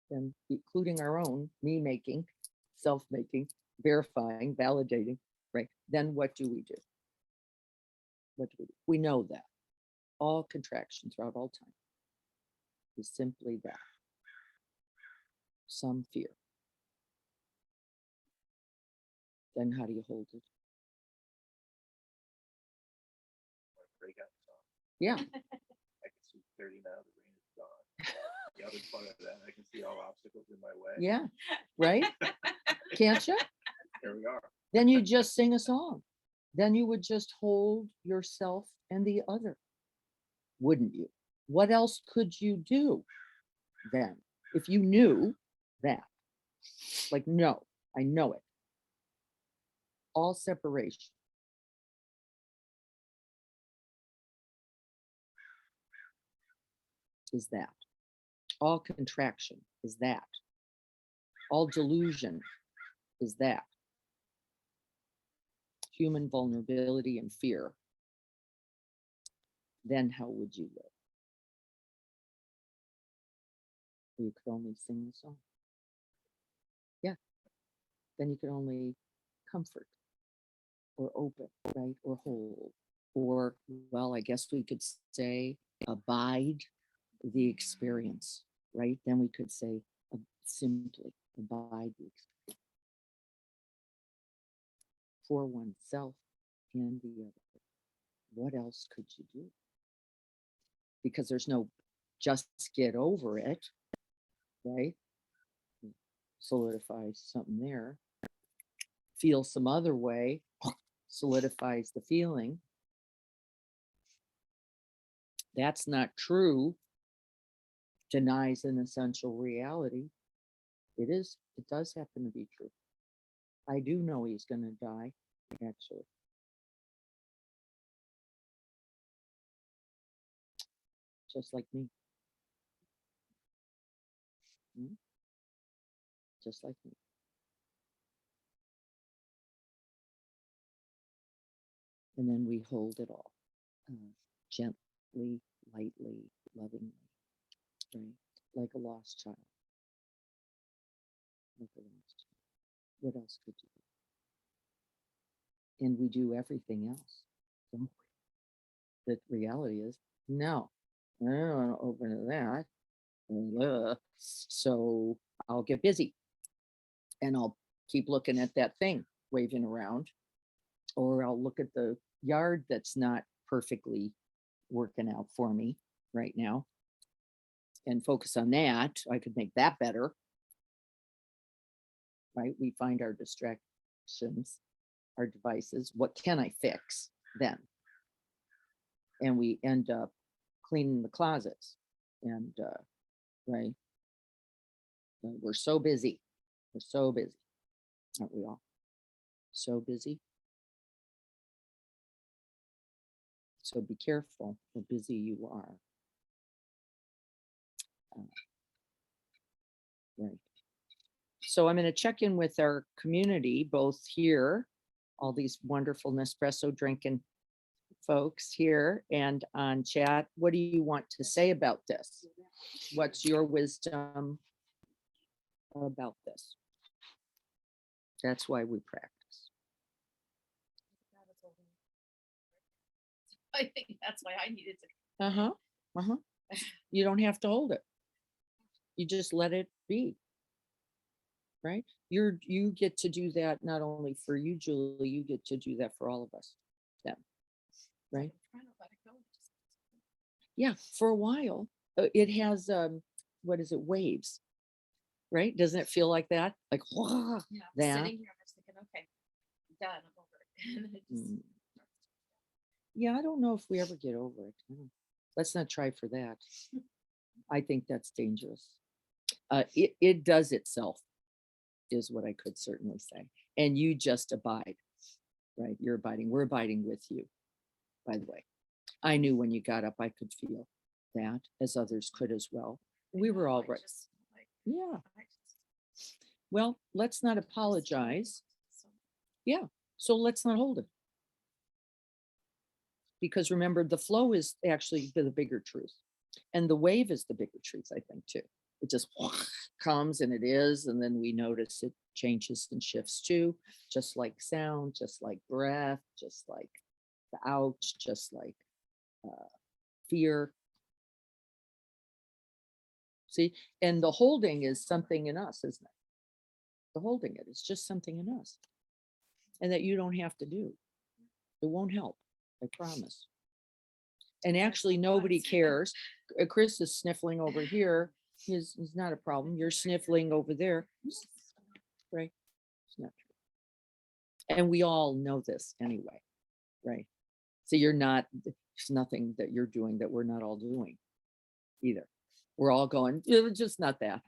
then including our own, me making, self-making, verifying, validating, right? Then what do we do? What do we do? We know that all contraction throughout all time is simply that, some fear. Then how do you hold it? Breakout song. Yeah, I can see 30 now, the rain is gone. The other part of that, I can see all obstacles in my way. yeah, right? Can't you? Here we are. Then you just sing a song. Then you would just hold yourself and the other, wouldn't you? What else could you do then if you knew that? Like, no, I know it. All separation. Is that. All contraction is that. All delusion is that. Human vulnerability and fear. Then how would you live? You could only sing the song. Yeah. Then you could only comfort or open, right? Or hold. Or, well, I guess we could say abide the experience, right? Then we could say simply abide the experience for oneself and the other. What else could you do? Because there's no just get over it, right? Solidifies something there. Feel some other way, solidifies the feeling. That's not true. Denies an essential reality. It is, it does happen to be true. I do know he's going to die, actually. Just like me. Mm. Just like me. And then we hold it all gently, lightly, lovingly, right? Like a lost child. Like a lost child. What else could you do? And we do everything else. Don't we? The reality is, no, I don't want to open to that. So I'll get busy and I'll keep looking at that thing waving around, or I'll look at the yard that's not perfectly working out for me right now and focus on that. I could make that better. Right? We find our distractions, our devices. What can I fix then? And we end up cleaning the closets and right. We're so busy. We're so busy. Aren't we all? So busy. So be careful how busy you are. Right. So I'm going to check in with our community, both here, all these wonderful Nespresso drinking folks here and on chat. What do you want to say about this? What's your wisdom about this? That's why we practice. I think that's why I needed to. Uh-huh. Uh-huh. You don't have to hold it. You just let it be. Right? You get to do that not only for you, Julie, you get to do that for all of us. Then. Right? I'm trying to let it go. Yeah, for a while. It has what is it, waves, right? Doesn't it feel like that? Like whoa, Yeah, I'm that. sitting here, I'm just thinking, okay, I'm done, I'm over it. And it just- Mm. Yeah, I don't know if we ever get over it. Let's not try for that. I think that's dangerous. It does itself, is what I could certainly say. And you just abide, right? You're abiding. We're abiding with you, by the way. I knew when you got up, I could feel that, as others could as well. We were all I right. just, like, Yeah. I just- Well, let's not apologize. Yeah. So let's not hold it. Because remember, the flow is actually the bigger truth. And the wave is the bigger truth, I think, too. It just comes and it is, and then we notice it changes and shifts too, just like sound, just like breath, just like the ouch, just like fear. See, and the holding is something in us, isn't it? The holding it is just something in us. And that you don't have to do. It won't help, I promise. And actually, nobody cares. Chris is sniffling over here. He's not a problem. You're sniffling over there. Right? It's not true. And we all know this anyway, right? So you're not, there's nothing that you're doing that we're not all doing either. We're all going, it's just not that.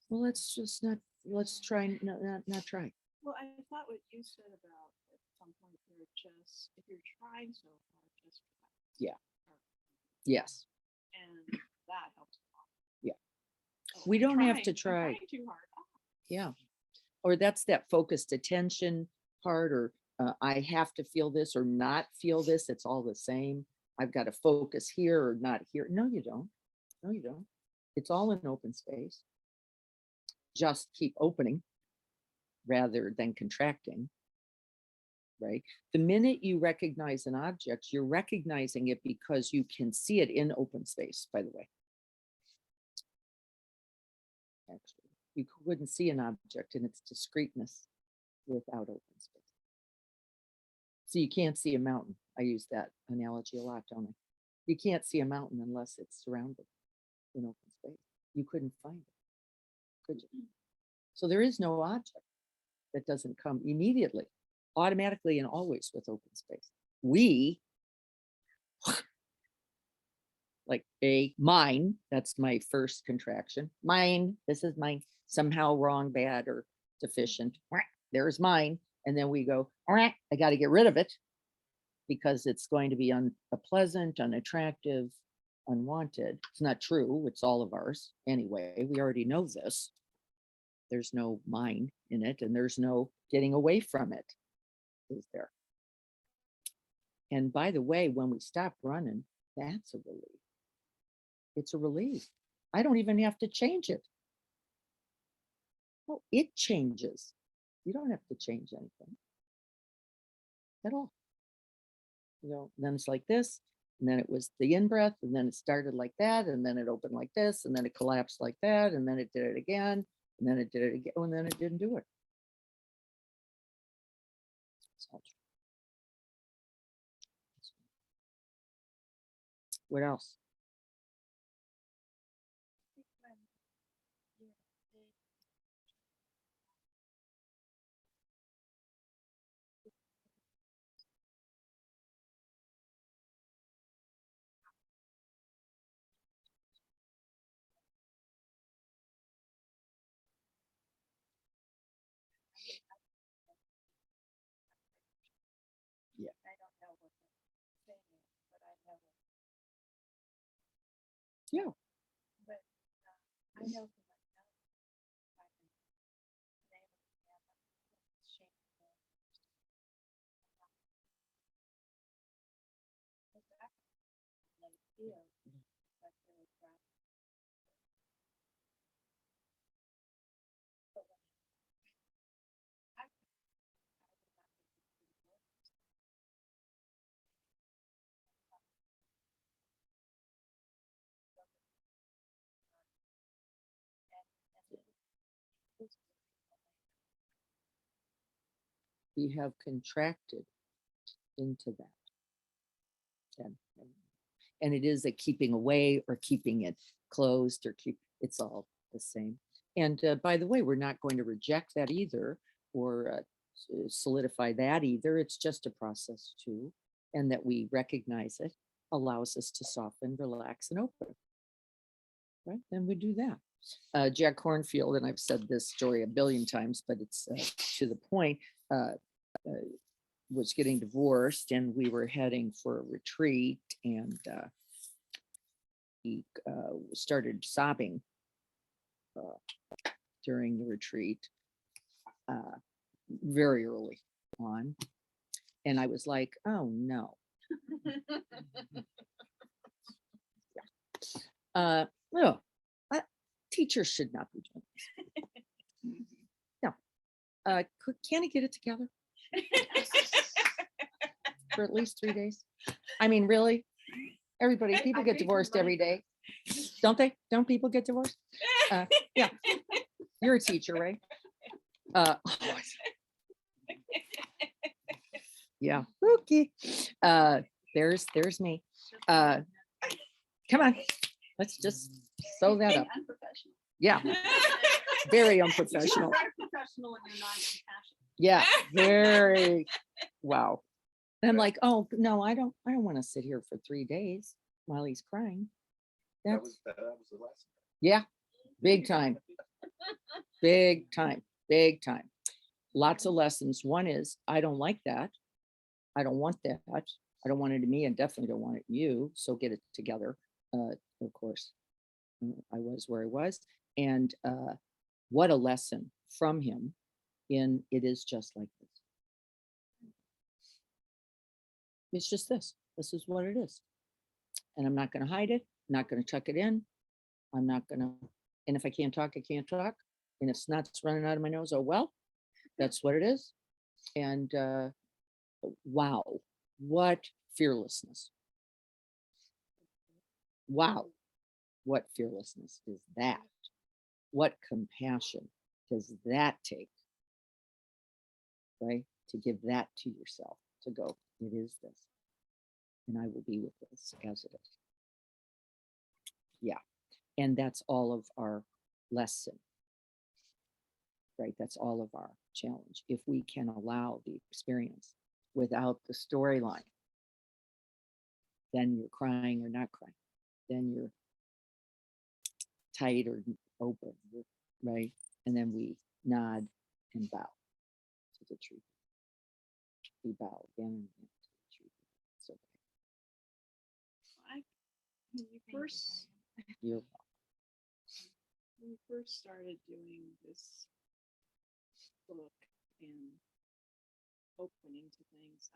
Well, let's just not, let's try, not try. Well, I thought what you said about at some point you're just, if you're trying so hard, just try. Yeah. Yes. And that helps a lot. Yeah. Oh, We I'm don't have trying, to I'm try. trying too hard. Ah. Yeah. Or that's that focused attention part, or I have to feel this or not feel this. It's all the same. I've got to focus here or not here. No, you don't. No, you don't. It's all in open space. Just keep opening rather than contracting. right? The minute you recognize an object, you're recognizing it because you can see it in open space, by the way. Actually, you wouldn't see an object in its discreteness without open space. So you can't see a mountain. I use that analogy a lot, don't I? You can't see a mountain unless it's surrounded in open space. You couldn't find it, could you? So there is no object that doesn't come immediately, automatically, and always with open space. We, like mine, that's my first contraction. Mine, this is mine, somehow wrong, bad, or deficient. There's mine. And then we go, I got to get rid of it because it's going to be unpleasant, unattractive, unwanted. It's not true. It's all of ours anyway. We already know this. There's no mine in it, and there's no getting away from it, is there? And by the way, when we stop running, that's a relief. It's a relief. I don't even have to change it. No, it changes. You don't have to change anything at all. You know, then it's like this, and then it was the in-breath, and then it started like that, and then it opened like this, and then it collapsed like that, and then it did it again, and then it did it again, and then it didn't do it. So, what else? Yeah. I don't know what the thing is, but I know it. Yeah. But I know for myself, I can name it, shame it. Exactly. And I feel like really proud. But when I would not be able to do it. We have contracted into that. And it is a keeping away or keeping it closed or it's all the same. And by the way, we're not going to reject that either or solidify that either. It's just a process too. And that we recognize it allows us to soften, relax, and open. Right? Then we do that. Jack Cornfield, and I've said this story a billion times, but it's to the point, was getting divorced, and we were heading for a retreat, and he started sobbing during the retreat very early on. And I was like, oh no. No, teachers should not be doing this. No. Can he get it together for at least 3 days? I mean, really? Everybody, people get divorced every day. Don't they? Don't people get divorced? Yeah. You're a teacher, right? Yeah. Okay. There's me. Come on. Let's just sew that up. Unprofessional. Yeah. Very unprofessional. Very professional and you're non-compassionate. Yeah. Very. Wow. And I'm like, oh no, I don't want to sit here for 3 days while he's crying. That That's was the lesson. yeah, big time. Big time. Big time. Lots of lessons. One is I don't like that. I don't want that. I don't want it in me and definitely don't want it in you. So get it together. Of course, I was where I was. And what a lesson from him in it is just like this. It's just this. This is what it is. And I'm not going to hide it. I'm not going to tuck it in. I'm not going to. And if I can't talk, I can't talk. And if snot's running out of my nose, oh well, that's what it is. And wow, what fearlessness. Wow, what fearlessness is that? What compassion does that take? Right? To give that to yourself, to go, it is this. And I will be with this as it is. Yeah. And that's all of our lesson. Right? That's all of our challenge. If we can allow the experience without the storyline, then you're crying or not crying. Then you're tight or open, right? And then we nod and bow to the truth. We bow again and again to the truth. It's okay. When you first, You're when you first started doing this book and opening to things,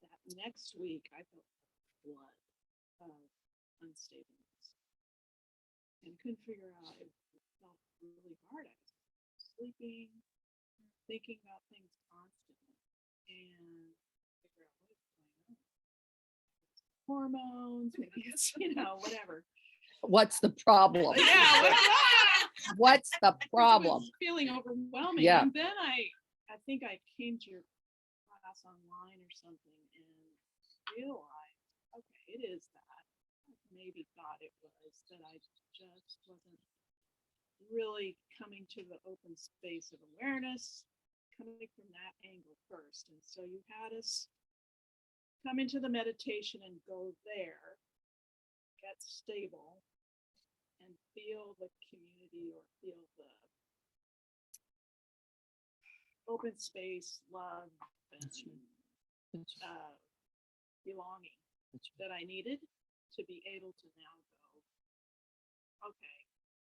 that next week I felt a flood of unstableness and couldn't figure out. It felt really hard. I was sleeping, thinking about things constantly, and figure out what is going on. Hormones, maybe it's whatever. What's the problem? Yeah, What's the it problem? was feeling overwhelming. Yeah. And then I think I came to your class online or something and realized, okay, it is that. I maybe thought it was that I just wasn't really coming to the open space of awareness, coming from that angle first. And so you had us come into the meditation and go there, get stable, and feel the community or feel the open space, love, and That's right. belonging That's right. that I needed to be able to now go, okay,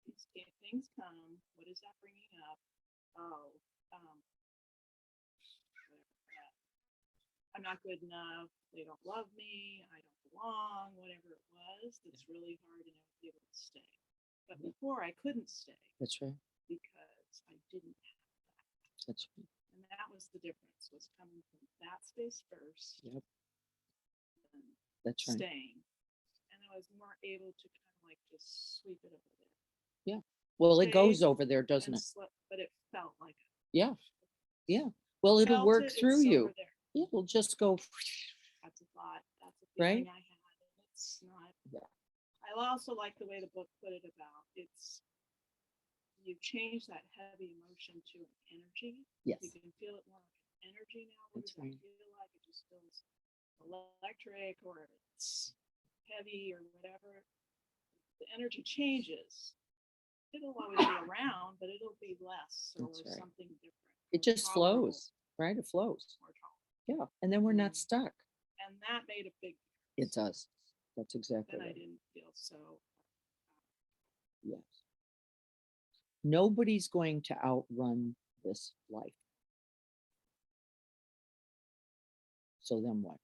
these things come. What is that bringing up? Oh, I'm not good enough. They don't love me. I don't belong. Whatever it was, that's really hard to never be able to stay. But before I couldn't stay That's right. because I didn't have that. That's right. And that was the difference, was coming from that space first. Yep. And That's right. staying. And I was more able to kind of like just sweep it over there. Yeah. Well, it goes Stayed over there, doesn't and it? but it felt like it. Yeah. Yeah. Well, it'll Felt work it, through it's you. over there. It'll just go. That's a thought. That's a Right? feeling I had. And it's not. Yeah. I also like the way the book put it about it's you change that heavy emotion to an energy. Yes. You can feel it more like an energy now. What That's does right. it feel like? It just feels electric or it's heavy or whatever. The energy changes. It'll always be around, but it'll be less or That's right. something different. It more just tolerable, flows, right? It flows. more tolerable. Yeah. And then we're not stuck. And that made a big It difference. does. That's exactly Then I right. didn't feel so. Yes. Nobody's going to outrun this life. So then what?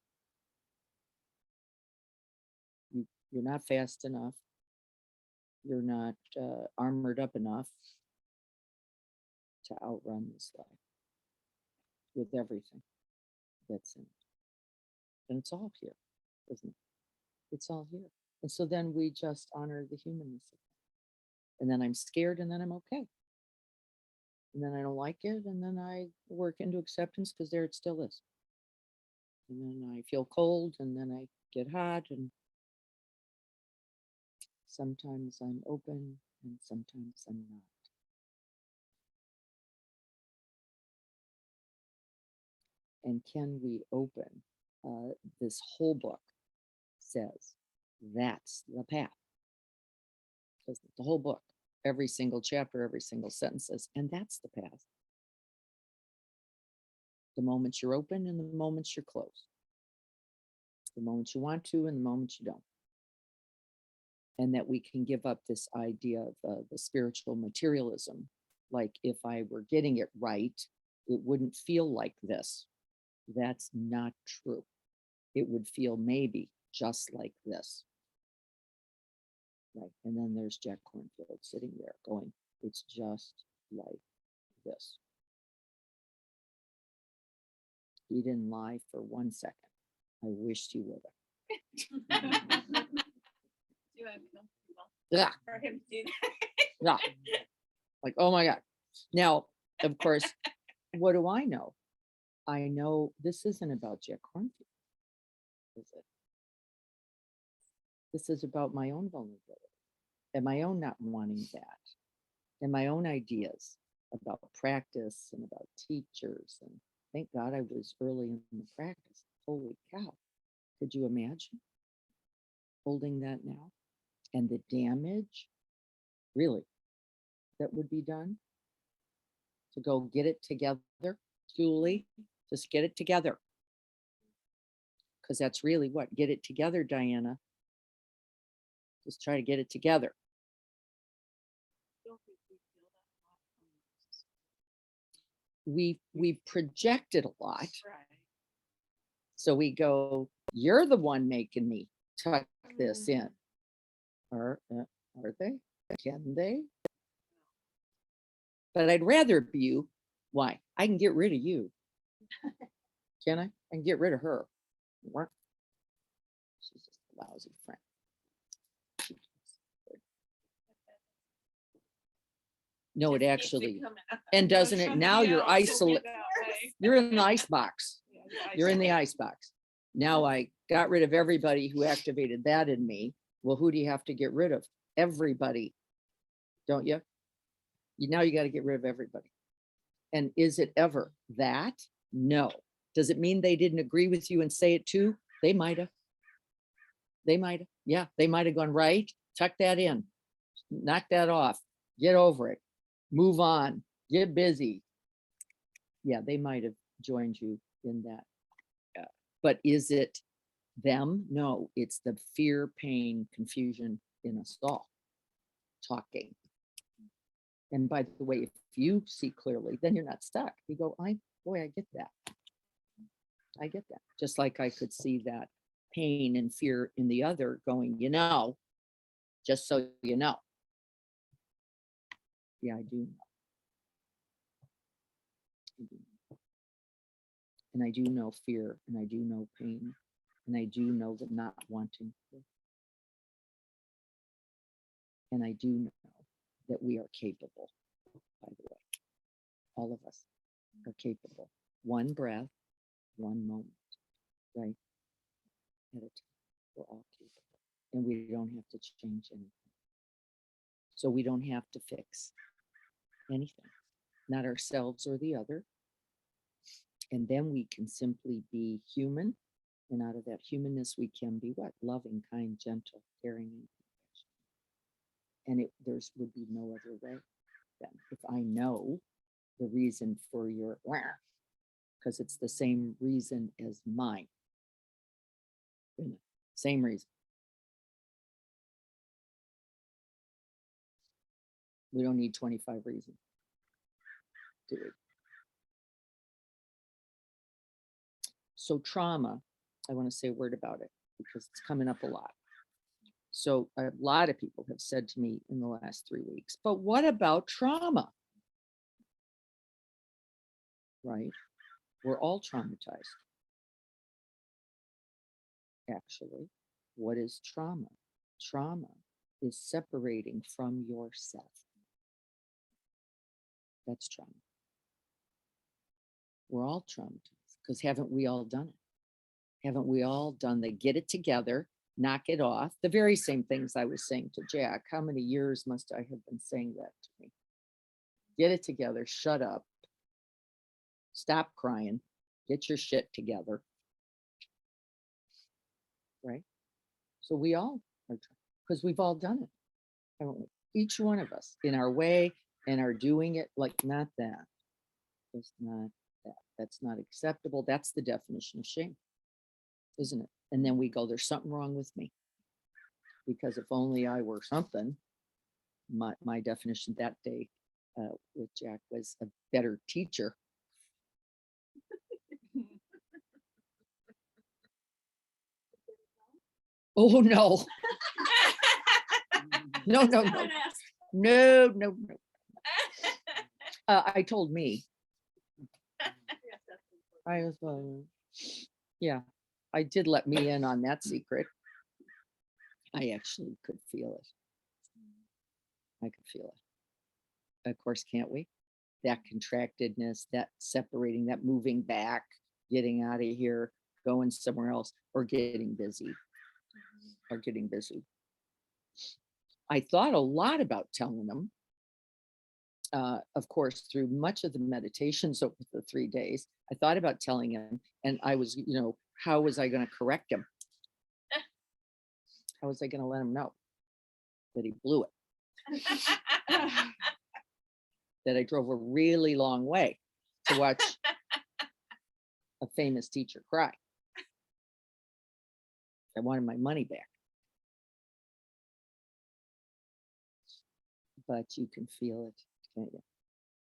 You're not fast enough. You're not armored up enough to outrun this life with everything that's in it. And it's all here, isn't it? It's all here. And so then we just honor the humanness of it. And then I'm scared and then I'm okay. And then I don't like it and then I work into acceptance because there it still is. And then I feel cold and then I get hot and sometimes I'm open and sometimes I'm not. And can we open? This whole book says that's the path. Because the whole book, every single chapter, every single sentence says, and that's the path. The moments you're open and the moments you're closed. The moments you want to and the moments you don't. And that we can give up this idea of the spiritual materialism. Like if I were getting it right, it wouldn't feel like this. That's not true. It would feel maybe just like this. Right. And then there's Jack Kornfield sitting there going, it's just like this. He didn't lie for 1 second. I wished he would have. Do uncomfortable Yeah, for him to do yeah. Like, oh my God. Now, of course, what do I know? I know this isn't about Jack Cornfield, is it? This is about my own vulnerability and my own not wanting that, and my own ideas about practice and about teachers. And thank God I was early in the practice. Holy cow. Could you imagine holding that now? And the damage, really, that would be done to go get it together, Julie, just get it together. Because that's really what, get it together, Diana. Just try to get it together. Don't think we feel that lot from We've projected a lot. right. So we go, you're the one making me tuck this in. Are they? Can they? But I'd rather be you. Why? I can get rid of you. Can I? I can get rid of her. What? She's just a lousy friend. No, it actually, and doesn't it now you're isolated. You're in the ice box. You're in the ice box. Now I got rid of everybody who activated that in me. Well, who do you have to get rid of? Everybody. Don't you? Now you got to get rid of everybody. And is it ever that? No. Does it mean they didn't agree with you and say it too? They might have. They might have. Yeah, they might have gone, right, tuck that in, knock that off, get over it, move on, get busy. Yeah, they might have joined you in that. But is it them? No, it's the fear, pain, confusion in us all talking. And by the way, if you see clearly, then you're not stuck. You go, boy, I get that. I get that. Just like I could see that pain and fear in the other going, just so you know. Yeah, I do know. I do know. And I do know fear, and I do know pain, and I do know the not wanting. And I do know that we are capable, by the way. All of us are capable. One breath, one moment, right? At a time. We're all capable. And we don't have to change anything. So we don't have to fix anything, not ourselves or the other. And then we can simply be human. And out of that humanness, we can be what? Loving, kind, gentle, caring, and compassionate. And there's would be no other way then. If I know the reason for your, because it's the same reason as mine. Same reason. We don't need 25 reasons. Do we? So trauma, I want to say a word about it because it's coming up a lot. So a lot of people have said to me in the last 3 weeks, but what about trauma? Right? We're all traumatized. Actually, what is trauma? Trauma is separating from yourself. That's trauma. We're all traumatized because haven't we all done it? Haven't we all done the get it together, knock it off? The very same things I was saying to Jack. How many years must I have been saying that to me? Get it together, shut up, stop crying, get your shit together. Right? So we all are, because we've all done it, haven't we? Each one of us in our way and are doing it like not that. It's not that. That's not acceptable. That's the definition of shame, isn't it? And then we go, there's something wrong with me. Because if only I were something, my definition that day with Jack was a better teacher. Oh, no. No. I told me. I was, yeah, I did let me in on that secret. I actually could feel it. I could feel it. Of course, can't we? That contractedness, that separating, that moving back, getting out of here, going somewhere else, or getting busy. Or getting busy. I thought a lot about telling them. Of course, through much of the meditations over the 3 days, I thought about telling him, and I was, how was I going to correct him? How was I going to let him know that he blew it? That I drove a really long way to watch a famous teacher cry. I wanted my money back. But you can feel it, can't you?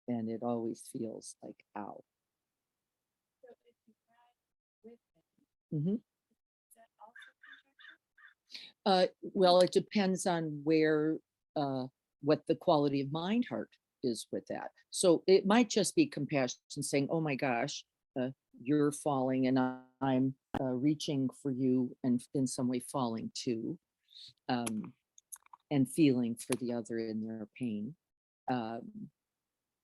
And it always feels like, ow. So if you ride with him, Mhm. is that also projection? Well, it depends on where, what the quality of mind heart is with that. So it might just be compassion, saying, oh my gosh, you're falling and I'm reaching for you and in some way falling too, and feeling for the other in their pain.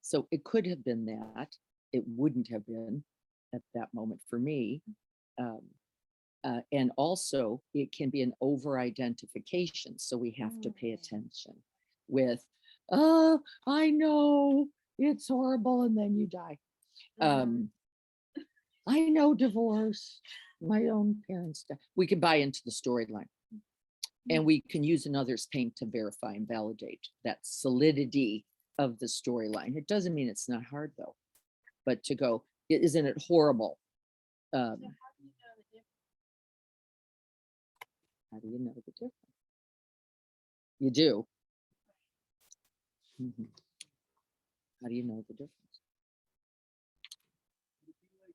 So it could have been that. It wouldn't have been at that moment for me. And also, it can be an over identification. So we have to pay attention with, oh, I know it's horrible. And then you die. I know divorce. My own parents died. We can buy into the storyline. And we can use another's pain to verify and validate that solidity of the storyline. It doesn't mean it's not hard though, but to go, isn't it horrible? So how do you know the difference? How do you know the difference? You do. Mhm. How do you know the difference? Would it be like,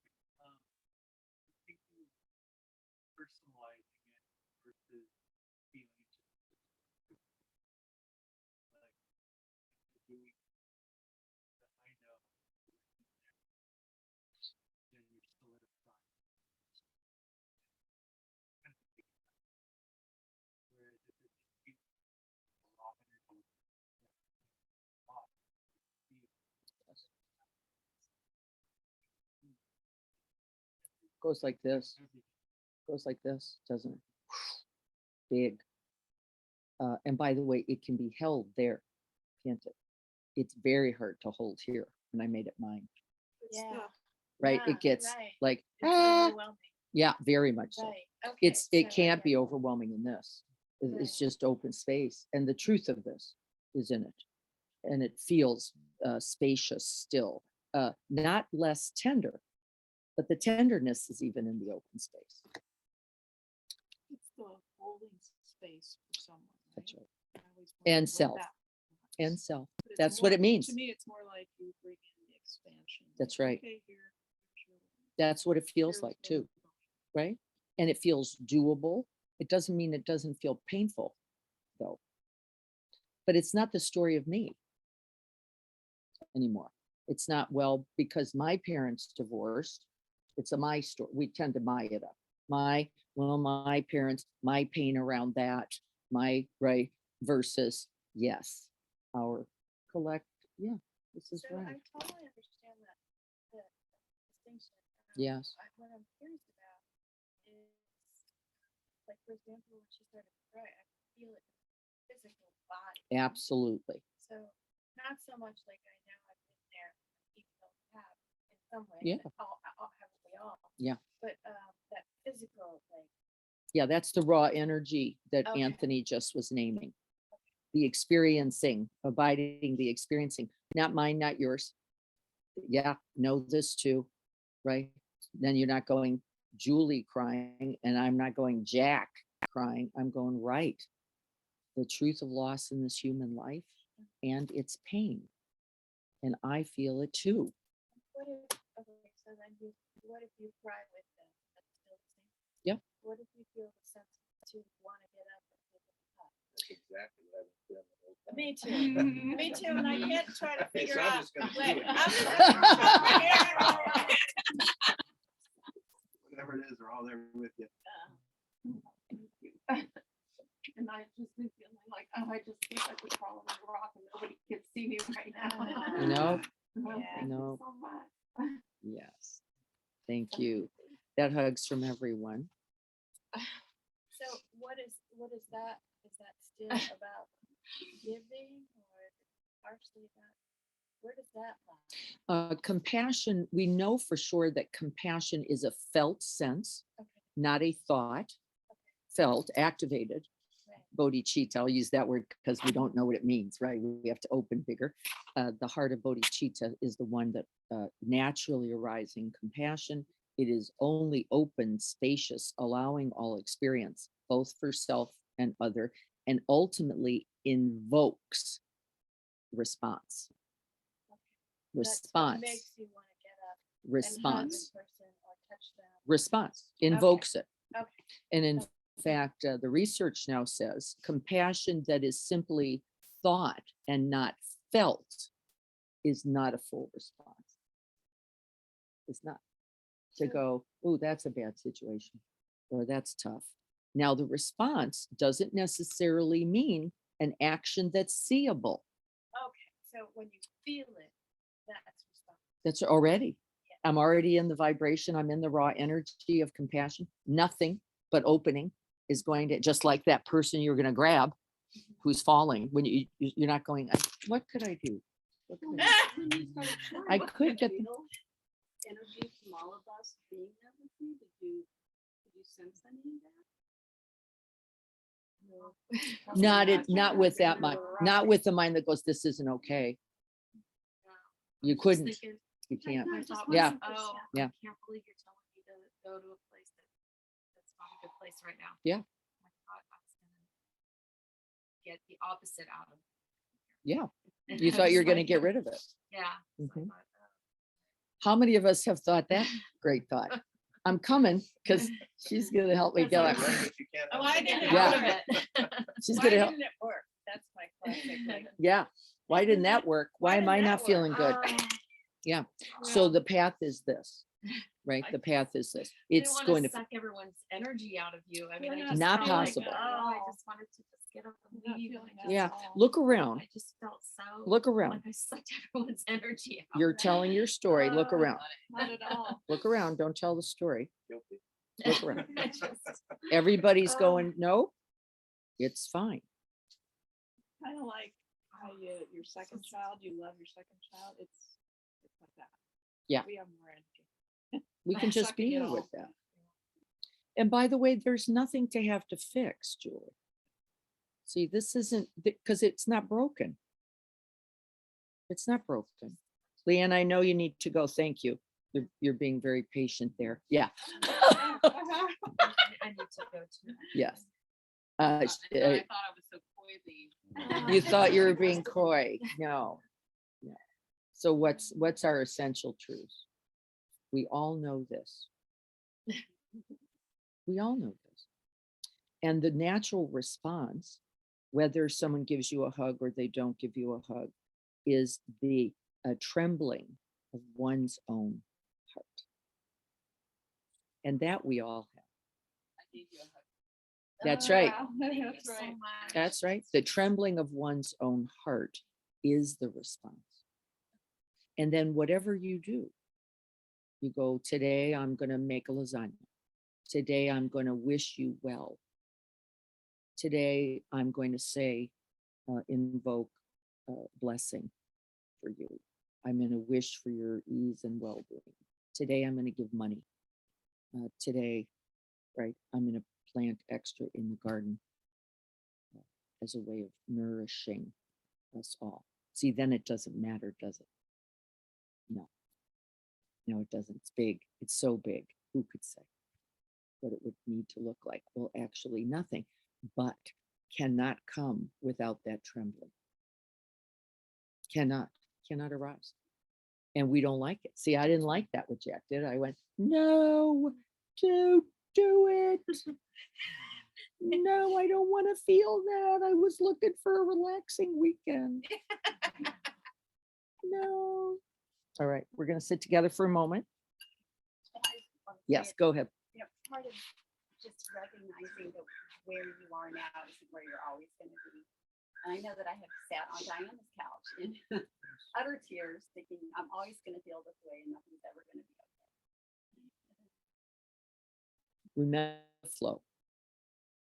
thinking, personalizing it versus feeling it? Like, doing that I know, then you're solidifying. Kind of thinking about it. Whereas if it's just a raw energy, off, feel Goes like this, everything. goes like this, doesn't it? Big. And by the way, it can be held there, can't it? It's very hard to hold here, and I made it mine, Yeah. right? Yeah, It gets right. like, It's ah, overwhelming. yeah, very much so. Right. Okay. It so, can't be yeah. overwhelming in this. It's Right. just open space. And the truth of this is in it. And it feels spacious still, not less tender, but the tenderness is even in the open space. It's the holding space for someone. That's right? right. I always wondered And what self. that And was. self. But it's That's what it more- means. To me, it's more like you bring in the expansion. That's like, right. Okay, here's your- That's what it feels here's like where we're too, going. right? And it feels doable. It doesn't mean it doesn't feel painful though. But it's not the story of me anymore. It's not, well, because my parents divorced, it's a my story. We tend to my it up. My parents, my pain around that, my right versus yes, our collect, yeah, this is So right. I totally understand that the distinction. Yes. What I'm curious about is, like, for example, when she started to cry, I could feel it in the physical body. Absolutely. So not so much like I know I've been there, even though I have in some way. Yeah. Haven't we all? Yeah. But that physical, like, Yeah, that's the raw energy that Okay. Anthony just was naming. The experiencing, abiding the experiencing, not mine, not yours. Yeah, know this too, right? Then you're not going Julie crying and I'm not going Jack crying. I'm going right. The truth of loss in this human life and its pain. And I feel it too. what if, okay, so then what if you cry with them? That's still the same? Yeah. What if you feel the sense to want to get up and give them a hug? That's exactly what I've been doing the whole time. Me too. Me too. And I can't try to Okay, figure so I'm out. just gonna do Wait, it. I'm just gonna all there with you. Thank you. And I just been feeling like, oh, I just feel like a crawl on a rock and nobody can see me right now. No, Well, thank you no. so much. yes. Thank you. That hugs from everyone. So what is that? Is that still about giving or is it partially about, where does that lie? Compassion, we know for sure that compassion is a felt sense, Okay, not a thought. Felt, activated. right. Bodhicitta, I'll use that word because we don't know what it means, right? We have to open bigger. The heart of bodhicitta is the one that naturally arising compassion. It is only open, spacious, allowing all experience, both for self and other, and ultimately invokes response. That's what Response, makes you want to get up and hug response, the person or touch them. response, invokes it. Okay. And in fact, the research now says compassion that is simply thought and not felt is not a full response. It's not. To So- go, oh, that's a bad situation, or that's tough. Now, the response doesn't necessarily mean an action that's seeable. Okay, so when you feel it, that's response. That's already, I'm already in the vibration, I'm in the raw energy of compassion. Nothing but opening is going to, just like that person you're going to grab who's falling, when you're not going, what could I do? What could I do?" I could get, Energy from all of us being there with you. Did you sense any of that? not with that mind, not with the mind that goes, this isn't okay. You couldn't, you can't. My thought Yeah. was, oh, Yeah. I can't believe you're telling me to go to a place that's not a good place right now. Yeah. I thought I was gonna get the opposite out of it. Yeah, you thought you were going to get rid of it. Yeah. so I Mhm. thought, How many of us have thought that? Great thought. I'm coming because she's going to help me get That's it. what Right, if you can't Oh, I understand didn't it, Yeah. out of it. She's Why going to help. didn't it work? That's my classic. Like, Yeah. Why didn't that work? Why am didn't I that not feeling good? Oh, So well, the path is this, right? I The path is this. I didn't It's wanna going to, suck everyone's energy out of you. I mean, We're I not just Not felt like, possible. oh, I just wanted to just get up and Not leave. feeling I that just- yeah, at all. look around, I just felt so. look around. Like I sucked everyone's energy out. You're telling your story. Look around, Not at all. look around. Don't tell the story. guilty. Look around. I just- Everybody's Oh. going, no, it's fine. Kind of like how your second child, you love your second child. It's like that. Yeah. We have more energy. We can just Sucking be it here with all. that. And by the way, there's nothing to have to fix, Julie. See, this isn't, because it's not broken. It's not broken. Leanne, I know you need to go. Thank you. You're being very patient there. Yeah. I need to go to. Yes. I sh- thought I was so coy. You thought you were being coy. No. No. So what's our essential truth? We all know this. We all know this. And the natural response, whether someone gives you a hug or they don't give you a hug, is the trembling of one's own heart. And that we all have. I gave you a hug. That's right. Thank you That's so right. much. That's right. The trembling of one's own heart is the response. And then whatever you do, you go, today I'm going to make a lasagna. Today I'm going to wish you well. Today I'm going to say, invoke blessing for you. I'm going to wish for your ease and well-being. Today I'm going to give money. Today, right, I'm going to plant extra in the garden as a way of nourishing us all. See, then it doesn't matter, does it? No, it doesn't. It's big. It's so big. Who could say what it would need to look like? Well, actually nothing, but cannot come without that trembling. Cannot arise. And we don't like it. See, I didn't like that with Jack, did I? I went, no, don't do it. No, I don't want to feel that. I was looking for a relaxing weekend. No. All right, we're going to sit together for a moment. Yes, go ahead. part of just recognizing that where you are now isn't where you're always going to be. And I know that I have sat on Diana's couch in utter tears, thinking I'm always going to feel this way and nothing's ever going to be okay. Remember the flow.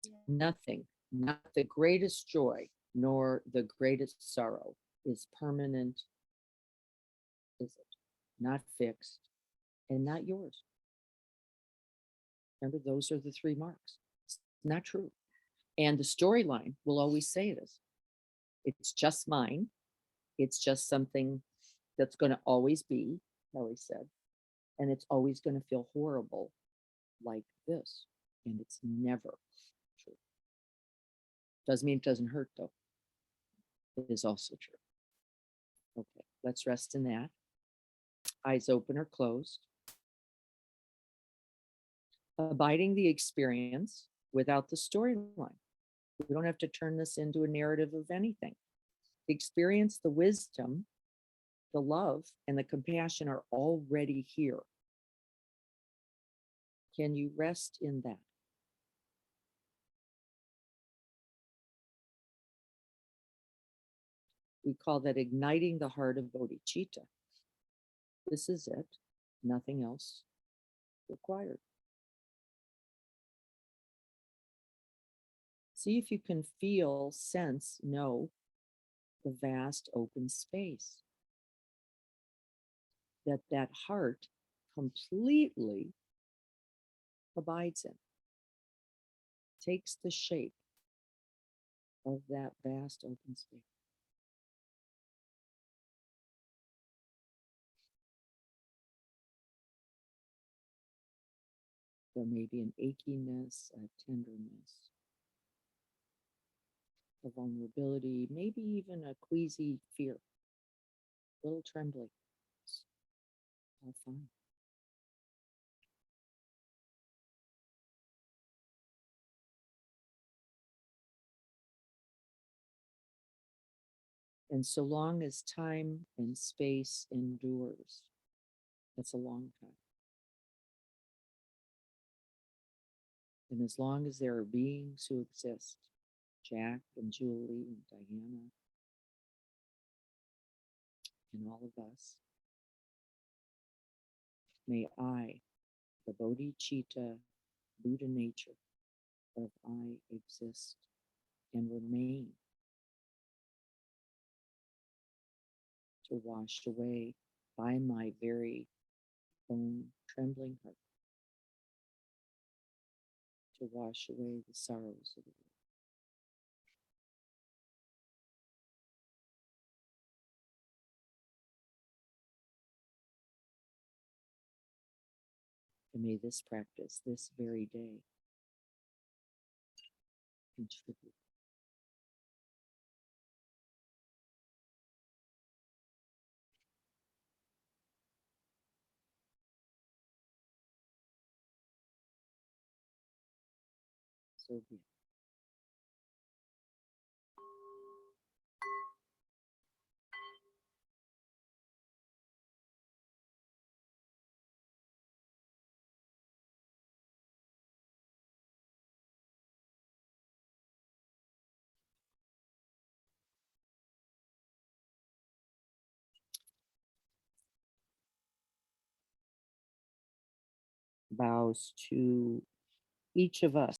Yeah. Nothing, not the greatest joy, nor the greatest sorrow is permanent, is it? Not fixed, and not yours. Remember, those are the three marks. It's not true. And the storyline will always say this. It's just mine. It's just something that's going to always be, Kelly said, and it's always going to feel horrible like this. And it's never true. Doesn't mean it doesn't hurt, though. It is also true. Okay, let's rest in that. Eyes open or closed. Abiding the experience without the storyline. We don't have to turn this into a narrative of anything. The experience, the wisdom, the love, and the compassion are already here. Can you rest in that? We call that igniting the heart of bodhicitta. This is it, nothing else required. See if you can feel, sense, know the vast open space that heart completely abides in, takes the shape of that vast open space. There may be an achiness, a tenderness, a vulnerability, maybe even a queasy fear, a little trembling. It's all fine. And so long as time and space endures, that's a long time. And as long as there are beings who exist, Jack and Julie and Diana and all of us, may I, the bodhicitta Buddha nature of I, exist and remain to wash away by my very own trembling heart, to wash away the sorrows of the world. And may this practice, this very day, contribute. So be it. Bows to each of us.